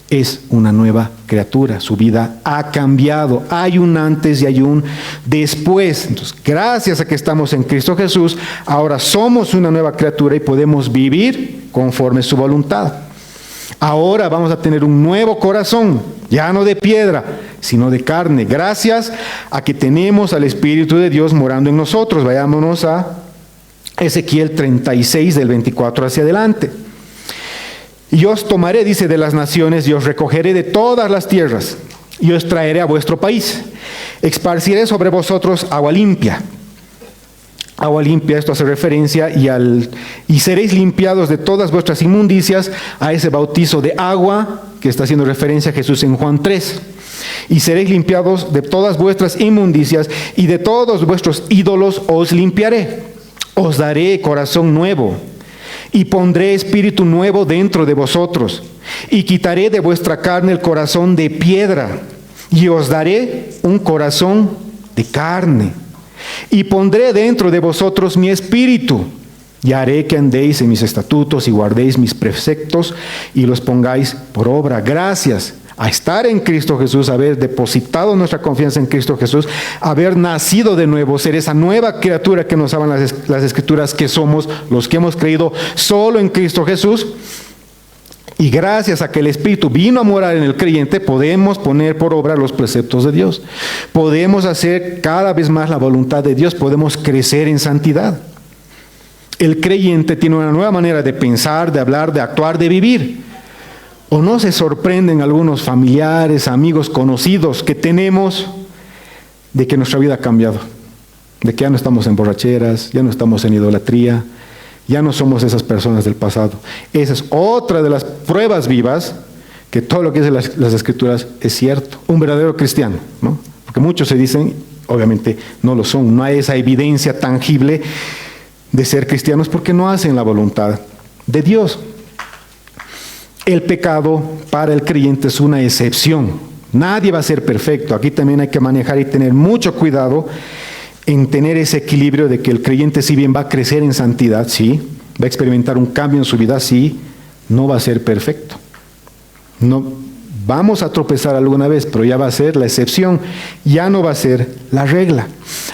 es una nueva criatura. Su vida ha cambiado. Hay un antes y hay un después. Entonces, gracias a que estamos en Cristo Jesús, ahora somos una nueva criatura y podemos vivir conforme su voluntad. Ahora vamos a tener un nuevo corazón, ya no de piedra, sino de carne, gracias a que tenemos al Espíritu de Dios morando en nosotros. Vayámonos a Ezequiel 36, del 24 hacia adelante. Y os tomaré, dice, de las naciones, y os recogeré de todas las tierras, y os traeré a vuestro país. Esparciré sobre vosotros agua limpia. Agua limpia, esto hace referencia, y seréis limpiados de todas vuestras inmundicias, a ese bautizo de agua, que está haciendo referencia a Jesús en Juan 3. Y seréis limpiados de todas vuestras inmundicias, y de todos vuestros ídolos os limpiaré. Os daré corazón nuevo, y pondré espíritu nuevo dentro de vosotros, y quitaré de vuestra carne el corazón de piedra, y os daré un corazón de carne, y pondré dentro de vosotros mi espíritu, y haré que andéis en mis estatutos y guardéis mis preceptos y los pongáis por obra. Gracias a estar en Cristo Jesús, haber depositado nuestra confianza en Cristo Jesús, haber nacido de nuevo, ser esa nueva criatura que nos hablan las Escrituras, que somos los que hemos creído solo en Cristo Jesús. Y gracias a que el Espíritu vino a morar en el creyente, podemos poner por obra los preceptos de Dios. Podemos hacer cada vez más la voluntad de Dios, podemos crecer en santidad. El creyente tiene una nueva manera de pensar, de hablar, de actuar, de vivir. ¿O no se sorprenden algunos familiares, amigos, conocidos que tenemos de que nuestra vida ha cambiado? De que ya no estamos en borracheras, ya no estamos en idolatría, ya no somos esas personas del pasado. Esa es otra de las pruebas vivas que todo lo que dicen las Escrituras es cierto. Un verdadero cristiano, ¿no? Porque muchos se dicen, obviamente no lo son, no hay esa evidencia tangible de ser cristianos porque no hacen la voluntad de Dios. El pecado para el creyente es una excepción. Nadie va a ser perfecto. Aquí también hay que manejar y tener mucho cuidado en tener ese equilibrio de que el creyente, si bien va a crecer en santidad, sí, va a experimentar un cambio en su vida, sí, no va a ser perfecto. No, vamos a tropezar alguna vez, pero ya va a ser la excepción, ya no va a ser la regla.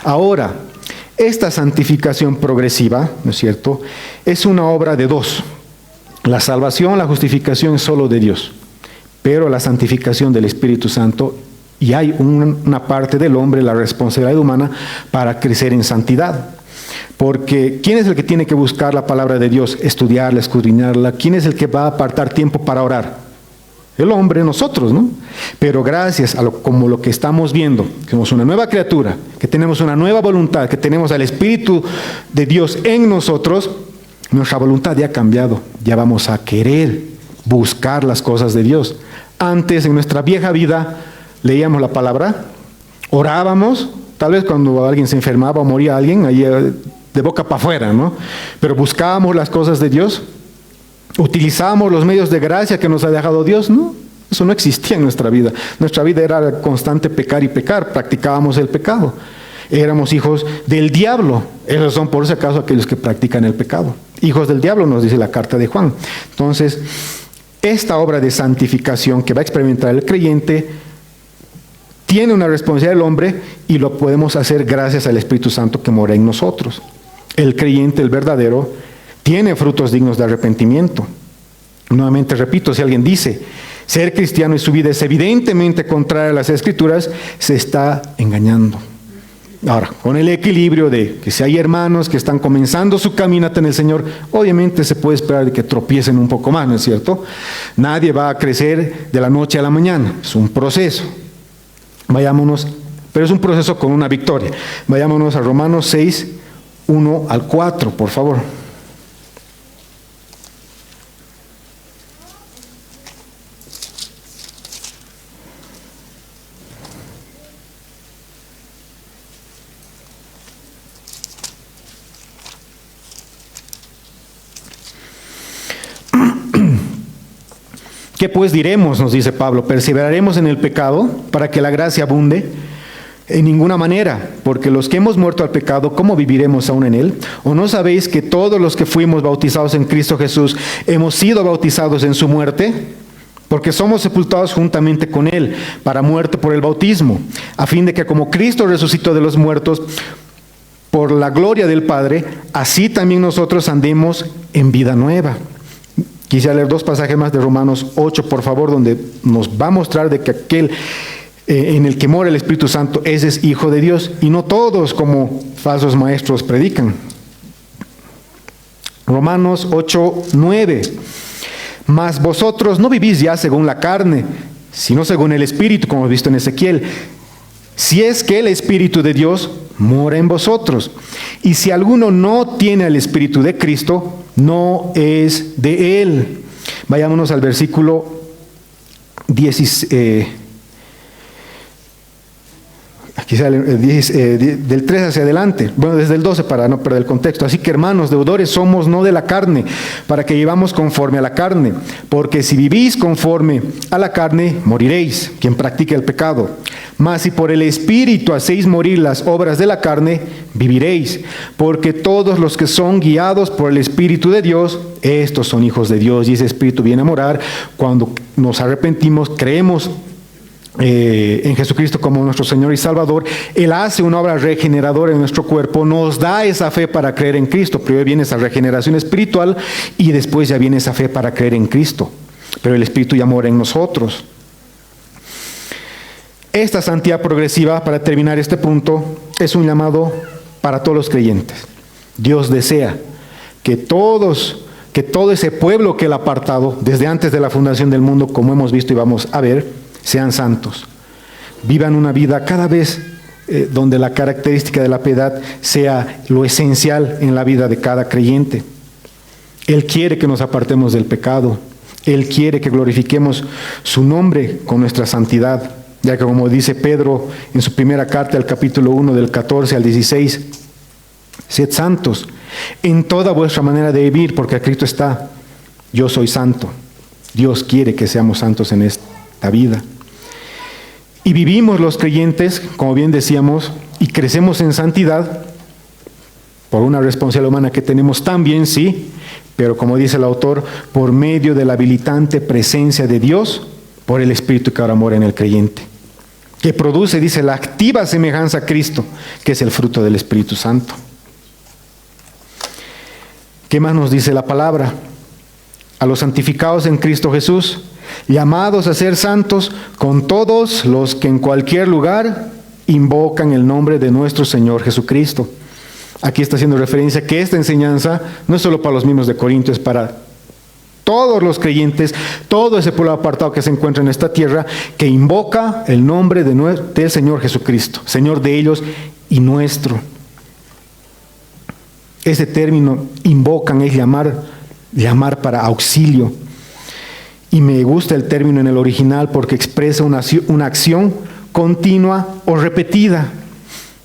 Ahora, esta santificación progresiva, ¿no es cierto?, es una obra de dos. La salvación, la justificación es solo de Dios, pero la santificación del Espíritu Santo, y hay una parte del hombre, la responsabilidad humana, para crecer en santidad. Porque ¿quién es el que tiene que buscar la palabra de Dios, estudiarla, escudriñarla? ¿Quién es el que va a apartar tiempo para orar? El hombre, nosotros, ¿no? Pero gracias a como lo que estamos viendo, que somos una nueva criatura, que tenemos una nueva voluntad, que tenemos al Espíritu de Dios en nosotros, nuestra voluntad ya ha cambiado, ya vamos a querer buscar las cosas de Dios. Antes, en nuestra vieja vida, leíamos la palabra, orábamos, tal vez cuando alguien se enfermaba o moría alguien, ahí de boca para afuera, ¿no? Pero buscábamos las cosas de Dios, utilizábamos los medios de gracia que nos ha dejado Dios, ¿no? Eso no existía en nuestra vida. Nuestra vida era constante pecar y pecar, practicábamos el pecado. Éramos hijos del diablo. Esos son, por si acaso, aquellos que practican el pecado. Hijos del diablo, nos dice la carta de Juan. Entonces, esta obra de santificación que va a experimentar el creyente tiene una responsabilidad del hombre y lo podemos hacer gracias al Espíritu Santo que mora en nosotros. El creyente, el verdadero, tiene frutos dignos de arrepentimiento. Nuevamente repito, si alguien dice ser cristiano y su vida es evidentemente contraria a las Escrituras, se está engañando. Ahora, con el equilibrio de que si hay hermanos que están comenzando su caminata en el Señor, obviamente se puede esperar de que tropiecen un poco más, ¿no es cierto? Nadie va a crecer de la noche a la mañana, es un proceso. Vayámonos, pero es un proceso con una victoria. Vayámonos a Romanos 6, 1 al 4, por favor. ¿Qué pues diremos? Nos dice Pablo. ¿Perseveraremos en el pecado para que la gracia abunde? En ninguna manera, porque los que hemos muerto al pecado, ¿cómo viviremos aún en él? ¿O no sabéis que todos los que fuimos bautizados en Cristo Jesús hemos sido bautizados en su muerte? Porque somos sepultados juntamente con él para muerte por el bautismo, a fin de que como Cristo resucitó de los muertos por la gloria del Padre, así también nosotros andemos en vida nueva. Quisiera leer 2 pasajes más de Romanos 8, por favor, donde nos va a mostrar de que aquel en el que mora el Espíritu Santo, ese es hijo de Dios, y no todos como falsos maestros predican. Romanos 8, 9. Mas vosotros no vivís ya según la carne, sino según el Espíritu, como hemos visto en Ezequiel. Si es que el Espíritu de Dios mora en vosotros. Y si alguno no tiene el Espíritu de Cristo, no es de él. Vayámonos al versículo 16. Quizá del 3 hacia adelante, bueno, desde el 12 para no perder el contexto. Así que hermanos, deudores somos no de la carne, para que vivamos conforme a la carne, porque si vivís conforme a la carne, moriréis, quien practique el pecado. Mas si por el Espíritu hacéis morir las obras de la carne, viviréis, porque todos los que son guiados por el Espíritu de Dios, estos son hijos de Dios, y ese Espíritu viene a morar cuando nos arrepentimos, creemos en Jesucristo como nuestro Señor y Salvador. Él hace una obra regeneradora en nuestro cuerpo, nos da esa fe para creer en Cristo. Primero viene esa regeneración espiritual y después ya viene esa fe para creer en Cristo. Pero el Espíritu ya mora en nosotros. Esta santidad progresiva, para terminar este punto, es un llamado para todos los creyentes. Dios desea que todo ese pueblo que Él ha apartado desde antes de la fundación del mundo, como hemos visto y vamos a ver, sean santos, vivan una vida cada vez donde la característica de la piedad sea lo esencial en la vida de cada creyente. Él quiere que nos apartemos del pecado, Él quiere que glorifiquemos su nombre con nuestra santidad, ya que como dice Pedro en su primera carta, el capítulo 1 del 14 al 16, sed santos en toda vuestra manera de vivir, porque a Cristo está, yo soy santo. Dios quiere que seamos santos en esta vida. Y vivimos los creyentes, como bien decíamos, y crecemos en santidad por una responsabilidad humana que tenemos también, sí, pero como dice el autor, por medio de la habilitante presencia de Dios, por el Espíritu que ahora mora en el creyente, que produce, dice, la activa semejanza a Cristo, que es el fruto del Espíritu Santo. ¿Qué más nos dice la palabra? A los santificados en Cristo Jesús, llamados a ser santos con todos los que en cualquier lugar invocan el nombre de nuestro Señor Jesucristo. Aquí está haciendo referencia que esta enseñanza no es solo para los miembros de Corinto, es para todos los creyentes, todo ese pueblo apartado que se encuentra en esta tierra, que invoca el nombre del Señor Jesucristo, Señor de ellos y nuestro. Ese término invocan es llamar para auxilio. Y me gusta el término en el original porque expresa una acción continua o repetida.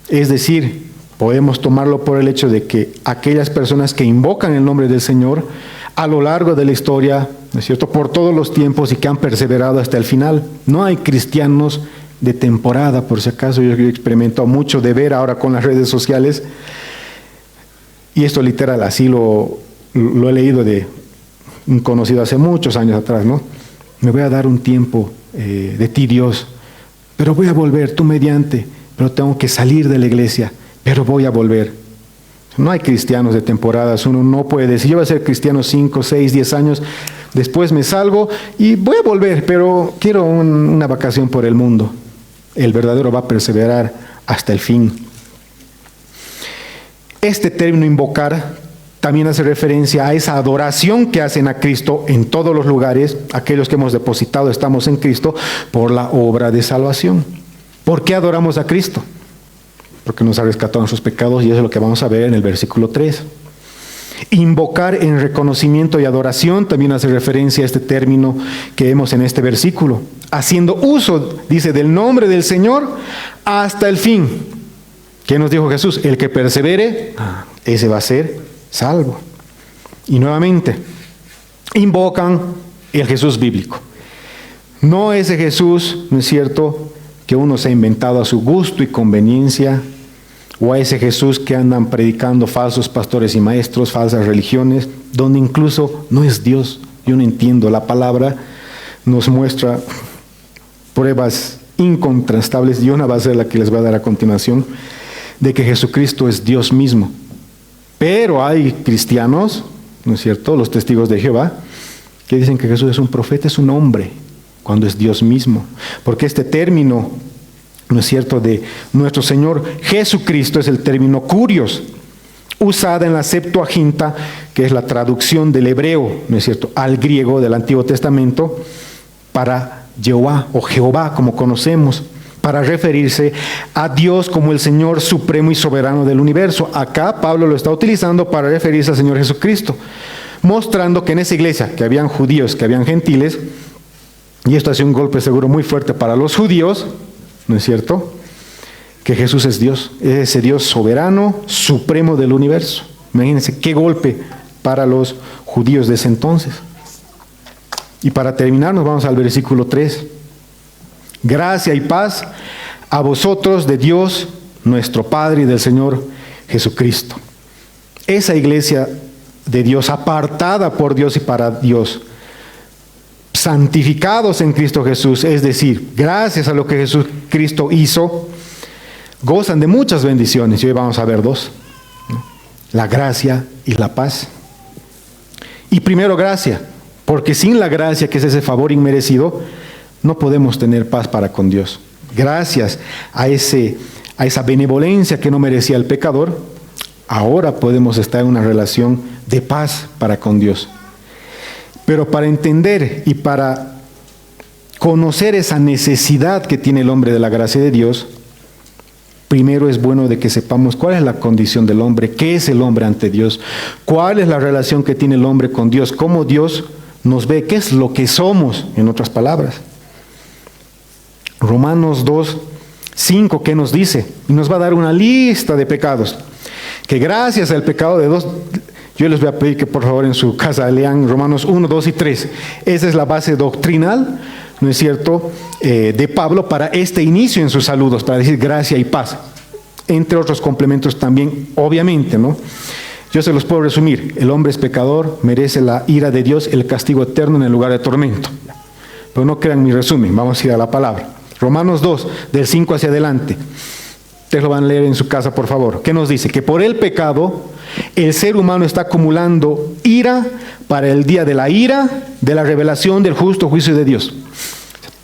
Es decir, podemos tomarlo por el hecho de que aquellas personas que invocan el nombre del Señor a lo largo de la historia, ¿no es cierto?, por todos los tiempos y que han perseverado hasta el final. No hay cristianos de temporada, por si acaso. Yo he experimentado mucho de ver ahora con las redes sociales, y esto literal, así lo he leído de un conocido hace muchos años atrás, ¿no? Me voy a dar un tiempo de ti, Dios, pero voy a volver, tú mediante, pero tengo que salir de la iglesia, pero voy a volver. No hay cristianos de temporadas. Uno no puede decir, yo voy a ser cristiano 5, 6, 10 años, después me salgo y voy a volver, pero quiero una vacación por el mundo. El verdadero va a perseverar hasta el fin. Este término invocar también hace referencia a esa adoración que hacen a Cristo en todos los lugares, aquellos que hemos depositado, estamos en Cristo, por la obra de salvación. ¿Por qué adoramos a Cristo? Porque nos ha rescatado nuestros pecados, y eso es lo que vamos a ver en el versículo 3. Invocar en reconocimiento y adoración también hace referencia a este término que vemos en este versículo. Haciendo uso, dice, del nombre del Señor hasta el fin. ¿Qué nos dijo Jesús? El que persevere, ese va a ser salvo. Y nuevamente, invocan el Jesús bíblico. No ese Jesús, ¿no es cierto?, que uno se ha inventado a su gusto y conveniencia, o a ese Jesús que andan predicando falsos pastores y maestros, falsas religiones, donde incluso no es Dios. Yo no entiendo, la palabra nos muestra pruebas incontrastables, y una va a ser la que les voy a dar a continuación, de que Jesucristo es Dios mismo. Pero hay cristianos, ¿no es cierto?, los testigos de Jehová, que dicen que Jesús es un profeta, es un hombre, cuando es Dios mismo. Porque este término, ¿no es cierto?, de nuestro Señor Jesucristo es el término kurios, usada en la Septuaginta, que es la traducción del hebreo, ¿no es cierto?, al griego del Antiguo Testamento, para Jehová o Jehová, como conocemos, para referirse a Dios como el Señor supremo y soberano del universo. Acá Pablo lo está utilizando para referirse al Señor Jesucristo, mostrando que en esa iglesia, que habían judíos, que habían gentiles, y esto hace un golpe seguro muy fuerte para los judíos, ¿no es cierto?, que Jesús es Dios, es ese Dios soberano, supremo del universo. Imagínense qué golpe para los judíos de ese entonces. Y para terminar nos vamos al versículo 3. Gracia y paz a vosotros de Dios, nuestro Padre, y del Señor Jesucristo. Esa iglesia de Dios, apartada por Dios y para Dios, santificados en Cristo Jesús, es decir, gracias a lo que Jesucristo hizo, gozan de muchas bendiciones. Y hoy vamos a ver dos: la gracia y la paz. Y primero gracia, porque sin la gracia, que es ese favor inmerecido, no podemos tener paz para con Dios. Gracias a esa benevolencia que no merecía el pecador, ahora podemos estar en una relación de paz para con Dios. Pero para entender y para conocer esa necesidad que tiene el hombre de la gracia de Dios, primero es bueno de que sepamos cuál es la condición del hombre, qué es el hombre ante Dios, cuál es la relación que tiene el hombre con Dios, cómo Dios nos ve, qué es lo que somos, en otras palabras. Romanos 2:5, ¿qué nos dice? Y nos va a dar una lista de pecados, que gracias al pecado de dos, yo les voy a pedir que por favor en su casa lean Romanos 1, 2 y 3. Esa es la base doctrinal, ¿no es cierto?, de Pablo para este inicio en sus saludos, para decir gracia y paz. Entre otros complementos también, obviamente, ¿no? Yo se los puedo resumir. El hombre es pecador, merece la ira de Dios, el castigo eterno en el lugar de tormento. Pero no crean mi resumen, vamos a ir a la palabra. Romanos 2, del 5 hacia adelante. Ustedes lo van a leer en su casa, por favor. ¿Qué nos dice? Que por el pecado, el ser humano está acumulando ira para el día de la ira, de la revelación del justo juicio de Dios.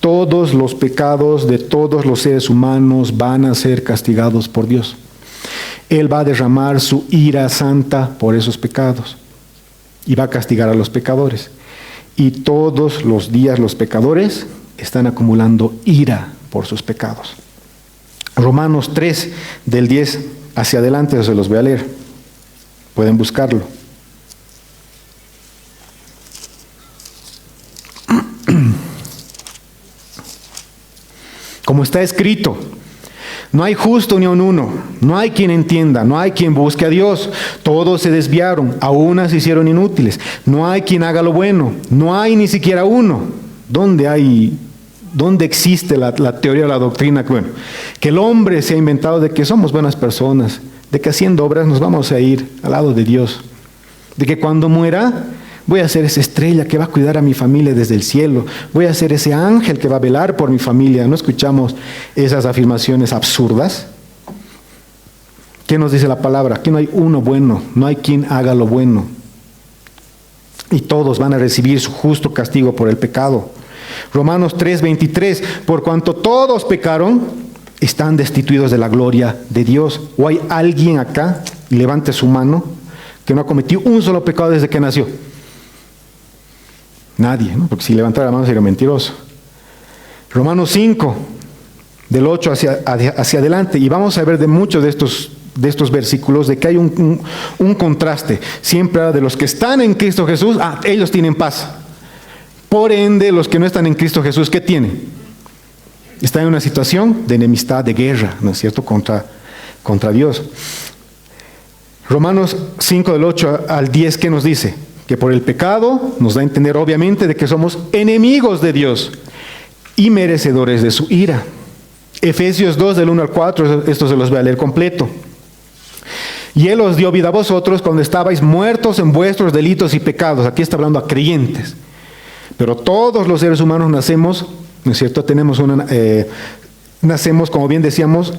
Todos los pecados de todos los seres humanos van a ser castigados por Dios. Él va a derramar su ira santa por esos pecados y va a castigar a los pecadores. Y todos los días los pecadores están acumulando ira por sus pecados. Romanos 3, del 10 hacia adelante, se los voy a leer. Pueden buscarlo. Como está escrito: no hay justo ni aun uno, no hay quien entienda, no hay quien busque a Dios. Todos se desviaron, a una se hicieron inútiles. No hay quien haga lo bueno, no hay ni siquiera uno. ¿Dónde existe la teoría o la doctrina? Bueno, que el hombre se ha inventado de que somos buenas personas, de que haciendo obras nos vamos a ir al lado de Dios, de que cuando muera voy a ser esa estrella que va a cuidar a mi familia desde el cielo, voy a ser ese ángel que va a velar por mi familia. ¿No escuchamos esas afirmaciones absurdas? ¿Qué nos dice la palabra? Que no hay uno bueno, no hay quien haga lo bueno, y todos van a recibir su justo castigo por el pecado. Romanos 3:23, por cuanto todos pecaron, están destituidos de la gloria de Dios. ¿O hay alguien acá, levante su mano, que no ha cometido un solo pecado desde que nació? Nadie, ¿no? Porque si levantara la mano sería mentiroso. Romanos 5, del 8 hacia adelante, y vamos a ver de muchos de estos versículos de que hay un contraste. Siempre habla de los que están en Cristo Jesús, ellos tienen paz. Por ende, los que no están en Cristo Jesús, ¿qué tienen? Están en una situación de enemistad, de guerra, ¿no es cierto?, contra Dios. Romanos 5, del 8 al 10, ¿qué nos dice? Que por el pecado nos da a entender, obviamente, de que somos enemigos de Dios y merecedores de su ira. Efesios 2, del 1 al 4, esto se los voy a leer completo. Y Él os dio vida a vosotros cuando estabais muertos en vuestros delitos y pecados. Aquí está hablando a creyentes. Pero todos los seres humanos nacemos, ¿no es cierto? Nacemos, como bien decíamos,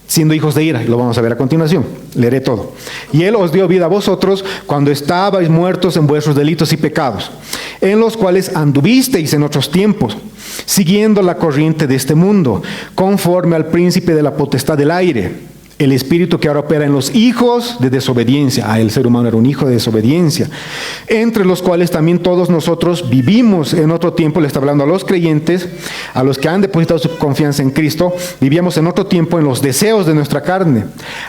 siendo hijos de ira. Lo vamos a ver a continuación. Leeré todo. Y Él os dio vida a vosotros cuando estabais muertos en vuestros delitos y pecados, en los cuales anduvisteis en otros tiempos, siguiendo la corriente de este mundo, conforme al príncipe de la potestad del aire, el espíritu que ahora opera en los hijos de desobediencia. El ser humano era un hijo de desobediencia, entre los cuales también todos nosotros vivimos en otro tiempo. Le está hablando a los creyentes, a los que han depositado su confianza en Cristo. Vivíamos en otro tiempo en los deseos de nuestra carne,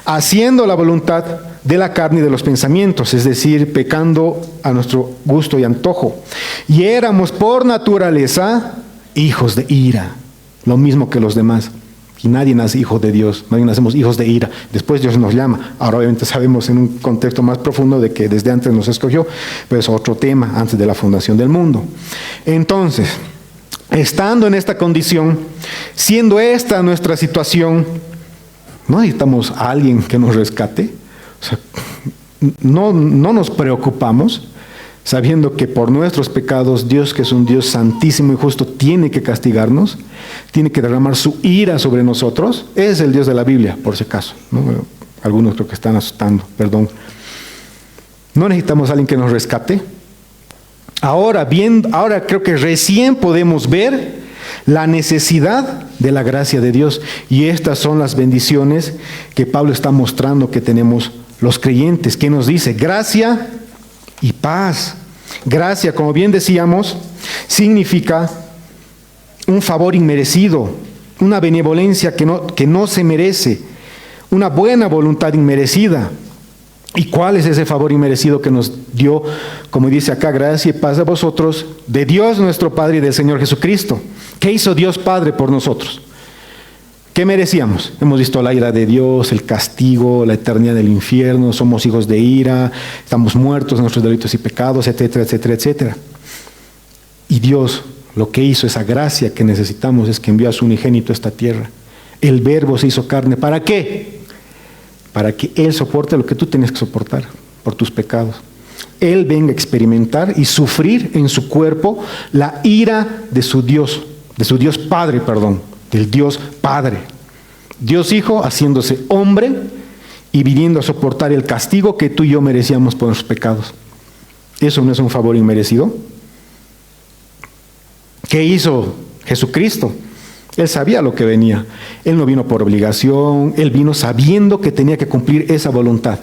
haciendo la voluntad de la carne y de los pensamientos, es decir, pecando a nuestro gusto y antojo. Y éramos por naturaleza hijos de ira, lo mismo que los demás. Y nadie nace hijo de Dios, nadie nacemos hijos de ira. Después Dios nos llama. Ahora obviamente sabemos en un contexto más profundo de que desde antes nos escogió, pero es otro tema, antes de la fundación del mundo. Entonces, estando en esta condición, siendo esta nuestra situación, ¿no necesitamos a alguien que nos rescate? O sea, no nos preocupamos, sabiendo que por nuestros pecados Dios, que es un Dios santísimo y justo, tiene que castigarnos, tiene que derramar su ira sobre nosotros. Es el Dios de la Biblia, por si acaso, ¿no? Algunos creo que están asustando, perdón. No necesitamos a alguien que nos rescate. Ahora creo que recién podemos ver la necesidad de la gracia de Dios, y estas son las bendiciones que Pablo está mostrando que tenemos los creyentes. ¿Qué nos dice? Gracia y paz. Gracia, como bien decíamos, significa un favor inmerecido, una benevolencia que no se merece, una buena voluntad inmerecida. ¿Y cuál es ese favor inmerecido que nos dio? Como dice acá, gracia y paz a vosotros, de Dios nuestro Padre y del Señor Jesucristo. ¿Qué hizo Dios Padre por nosotros? ¿Qué merecíamos? Hemos visto la ira de Dios, el castigo, la eternidad del infierno, somos hijos de ira, estamos muertos en nuestros delitos y pecados, etcétera, etcétera, etcétera. Y Dios, lo que hizo, esa gracia que necesitamos, es que envió a su unigénito a esta tierra. El Verbo se hizo carne. ¿Para qué? Para que Él soporte lo que tú tienes que soportar por tus pecados. Él venga a experimentar y sufrir en su cuerpo la ira de su Dios Padre, del Dios Padre. Dios Hijo haciéndose hombre y viniendo a soportar el castigo que tú y yo merecíamos por nuestros pecados. ¿Eso no es un favor inmerecido? ¿Qué hizo Jesucristo? Él sabía lo que venía. Él no vino por obligación, Él vino sabiendo que tenía que cumplir esa voluntad.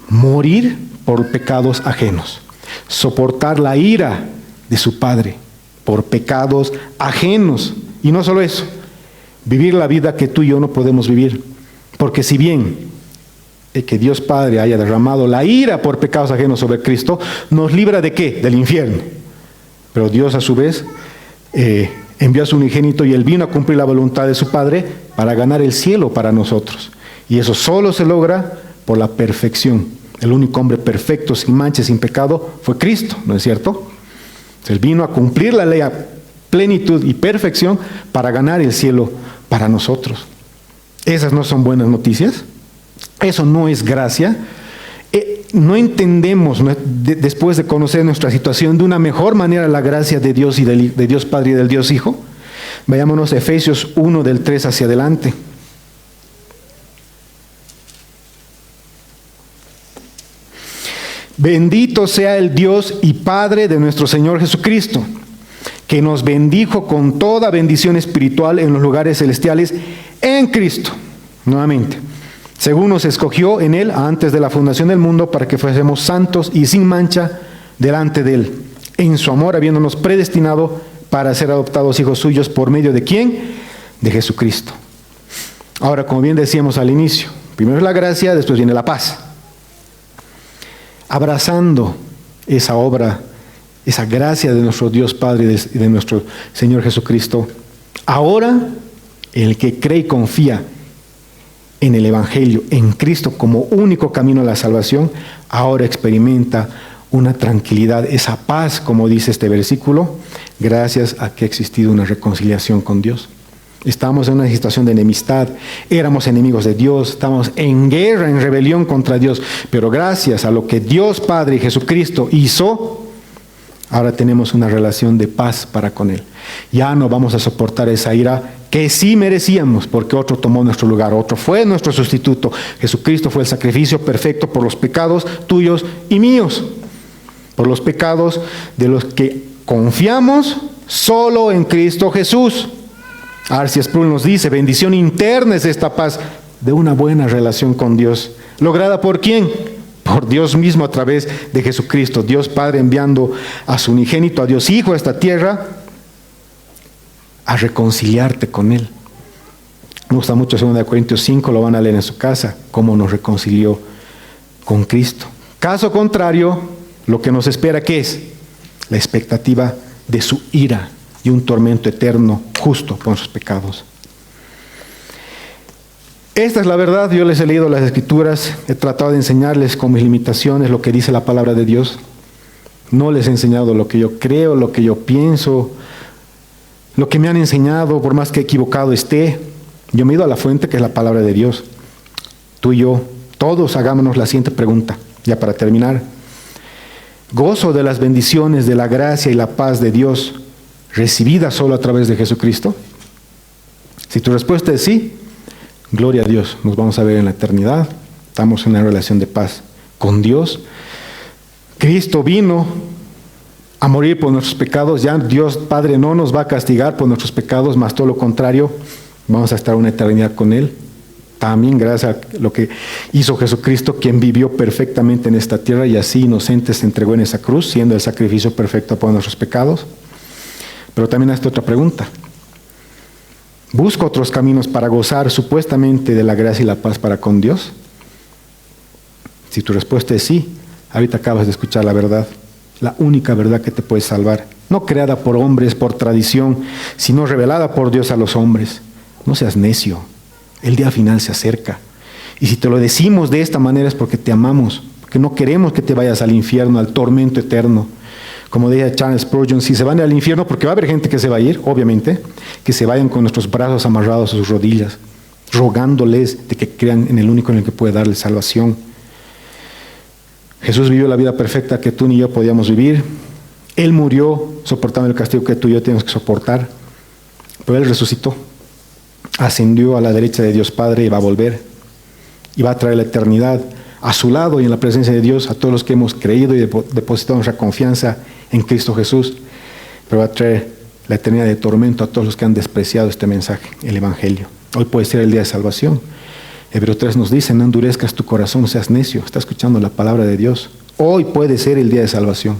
Morir por pecados ajenos. Soportar la ira de su Padre por pecados ajenos. Y no solo eso, vivir la vida que tú y yo no podemos vivir. Porque si bien que Dios Padre haya derramado la ira por pecados ajenos sobre Cristo, nos libra ¿de qué? Del infierno. Pero Dios a su vez envió a su unigénito y Él vino a cumplir la voluntad de su Padre para ganar el cielo para nosotros. Y eso solo se logra por la perfección. El único hombre perfecto, sin mancha, sin pecado, fue Cristo, ¿no es cierto? Él vino a cumplir la ley a plenitud y perfección para ganar el cielo para nosotros. ¿Esas no son buenas noticias? ¿Eso no es gracia? No entendemos, después de conocer nuestra situación, de una mejor manera la gracia de Dios y de Dios Padre y del Dios Hijo. Vayámonos a Efesios 1, del 3 hacia adelante. Bendito sea el Dios y Padre de nuestro Señor Jesucristo, que nos bendijo con toda bendición espiritual en los lugares celestiales en Cristo. Nuevamente, según nos escogió en Él antes de la fundación del mundo, para que fuésemos santos y sin mancha delante de Él, en su amor habiéndonos predestinado para ser adoptados hijos suyos. ¿Por medio de quién? De Jesucristo. Ahora, como bien decíamos al inicio, primero es la gracia, después viene la paz. Abrazando esa obra, esa gracia de nuestro Dios Padre y de nuestro Señor Jesucristo, ahora el que cree y confía en el Evangelio, en Cristo como único camino a la salvación, ahora experimenta una tranquilidad, esa paz, como dice este versículo, gracias a que ha existido una reconciliación con Dios. Estábamos en una situación de enemistad, éramos enemigos de Dios, estábamos en guerra, en rebelión contra Dios. Pero gracias a lo que Dios Padre y Jesucristo hizo, ahora tenemos una relación de paz para con Él. Ya no vamos a soportar esa ira que sí merecíamos, porque otro tomó nuestro lugar, otro fue nuestro sustituto. Jesucristo fue el sacrificio perfecto por los pecados tuyos y míos, por los pecados de los que confiamos solo en Cristo Jesús. R.C. Sproul nos dice, bendición interna es esta paz de una buena relación con Dios. ¿Lograda por quién? Por Dios mismo a través de Jesucristo. Dios Padre enviando a su unigénito, a Dios Hijo a esta tierra, a reconciliarte con Él. Me gusta mucho 2 Corintios 5, lo van a leer en su casa, cómo nos reconcilió con Cristo. Caso contrario, lo que nos espera, ¿qué es? La expectativa de su ira y un tormento eterno justo por sus pecados. Esta es la verdad. Yo les he leído las Escrituras, he tratado de enseñarles con mis limitaciones lo que dice la palabra de Dios. No les he enseñado lo que yo creo, lo que yo pienso, lo que me han enseñado, por más que equivocado esté. Yo me he ido a la fuente, que es la palabra de Dios. Tú y yo, todos hagámonos la siguiente pregunta, ya para terminar. ¿Gozo de las bendiciones, de la gracia y la paz de Dios recibida solo a través de Jesucristo? Si tu respuesta es sí, gloria a Dios, nos vamos a ver en la eternidad, estamos en una relación de paz con Dios. Cristo vino a morir por nuestros pecados, ya Dios Padre no nos va a castigar por nuestros pecados, más todo lo contrario, vamos a estar una eternidad con Él. También gracias a lo que hizo Jesucristo, quien vivió perfectamente en esta tierra y así inocente se entregó en esa cruz, siendo el sacrificio perfecto por nuestros pecados. Pero también hazte otra pregunta. ¿Busco otros caminos para gozar supuestamente de la gracia y la paz para con Dios? Si tu respuesta es sí, ahorita acabas de escuchar la verdad, la única verdad que te puede salvar. No creada por hombres, por tradición, sino revelada por Dios a los hombres. No seas necio, el día final se acerca. Y si te lo decimos de esta manera es porque te amamos, porque no queremos que te vayas al infierno, al tormento eterno. Como decía Charles Spurgeon, si se van al infierno, porque va a haber gente que se va a ir, obviamente, que se vayan con nuestros brazos amarrados a sus rodillas, rogándoles de que crean en el único en el que puede darles salvación. Jesús vivió la vida perfecta que tú ni yo podíamos vivir. Él murió soportando el castigo que tú y yo tenemos que soportar, pero Él resucitó, ascendió a la derecha de Dios Padre y va a volver, y va a traer la eternidad a su lado y en la presencia de Dios a todos los que hemos creído y depositado nuestra confianza en Cristo Jesús, pero va a traer la eternidad de tormento a todos los que han despreciado este mensaje, el Evangelio. Hoy puede ser el día de salvación. Hebreos 3 nos dice, no endurezcas tu corazón, no seas necio, está escuchando la palabra de Dios. Hoy puede ser el día de salvación.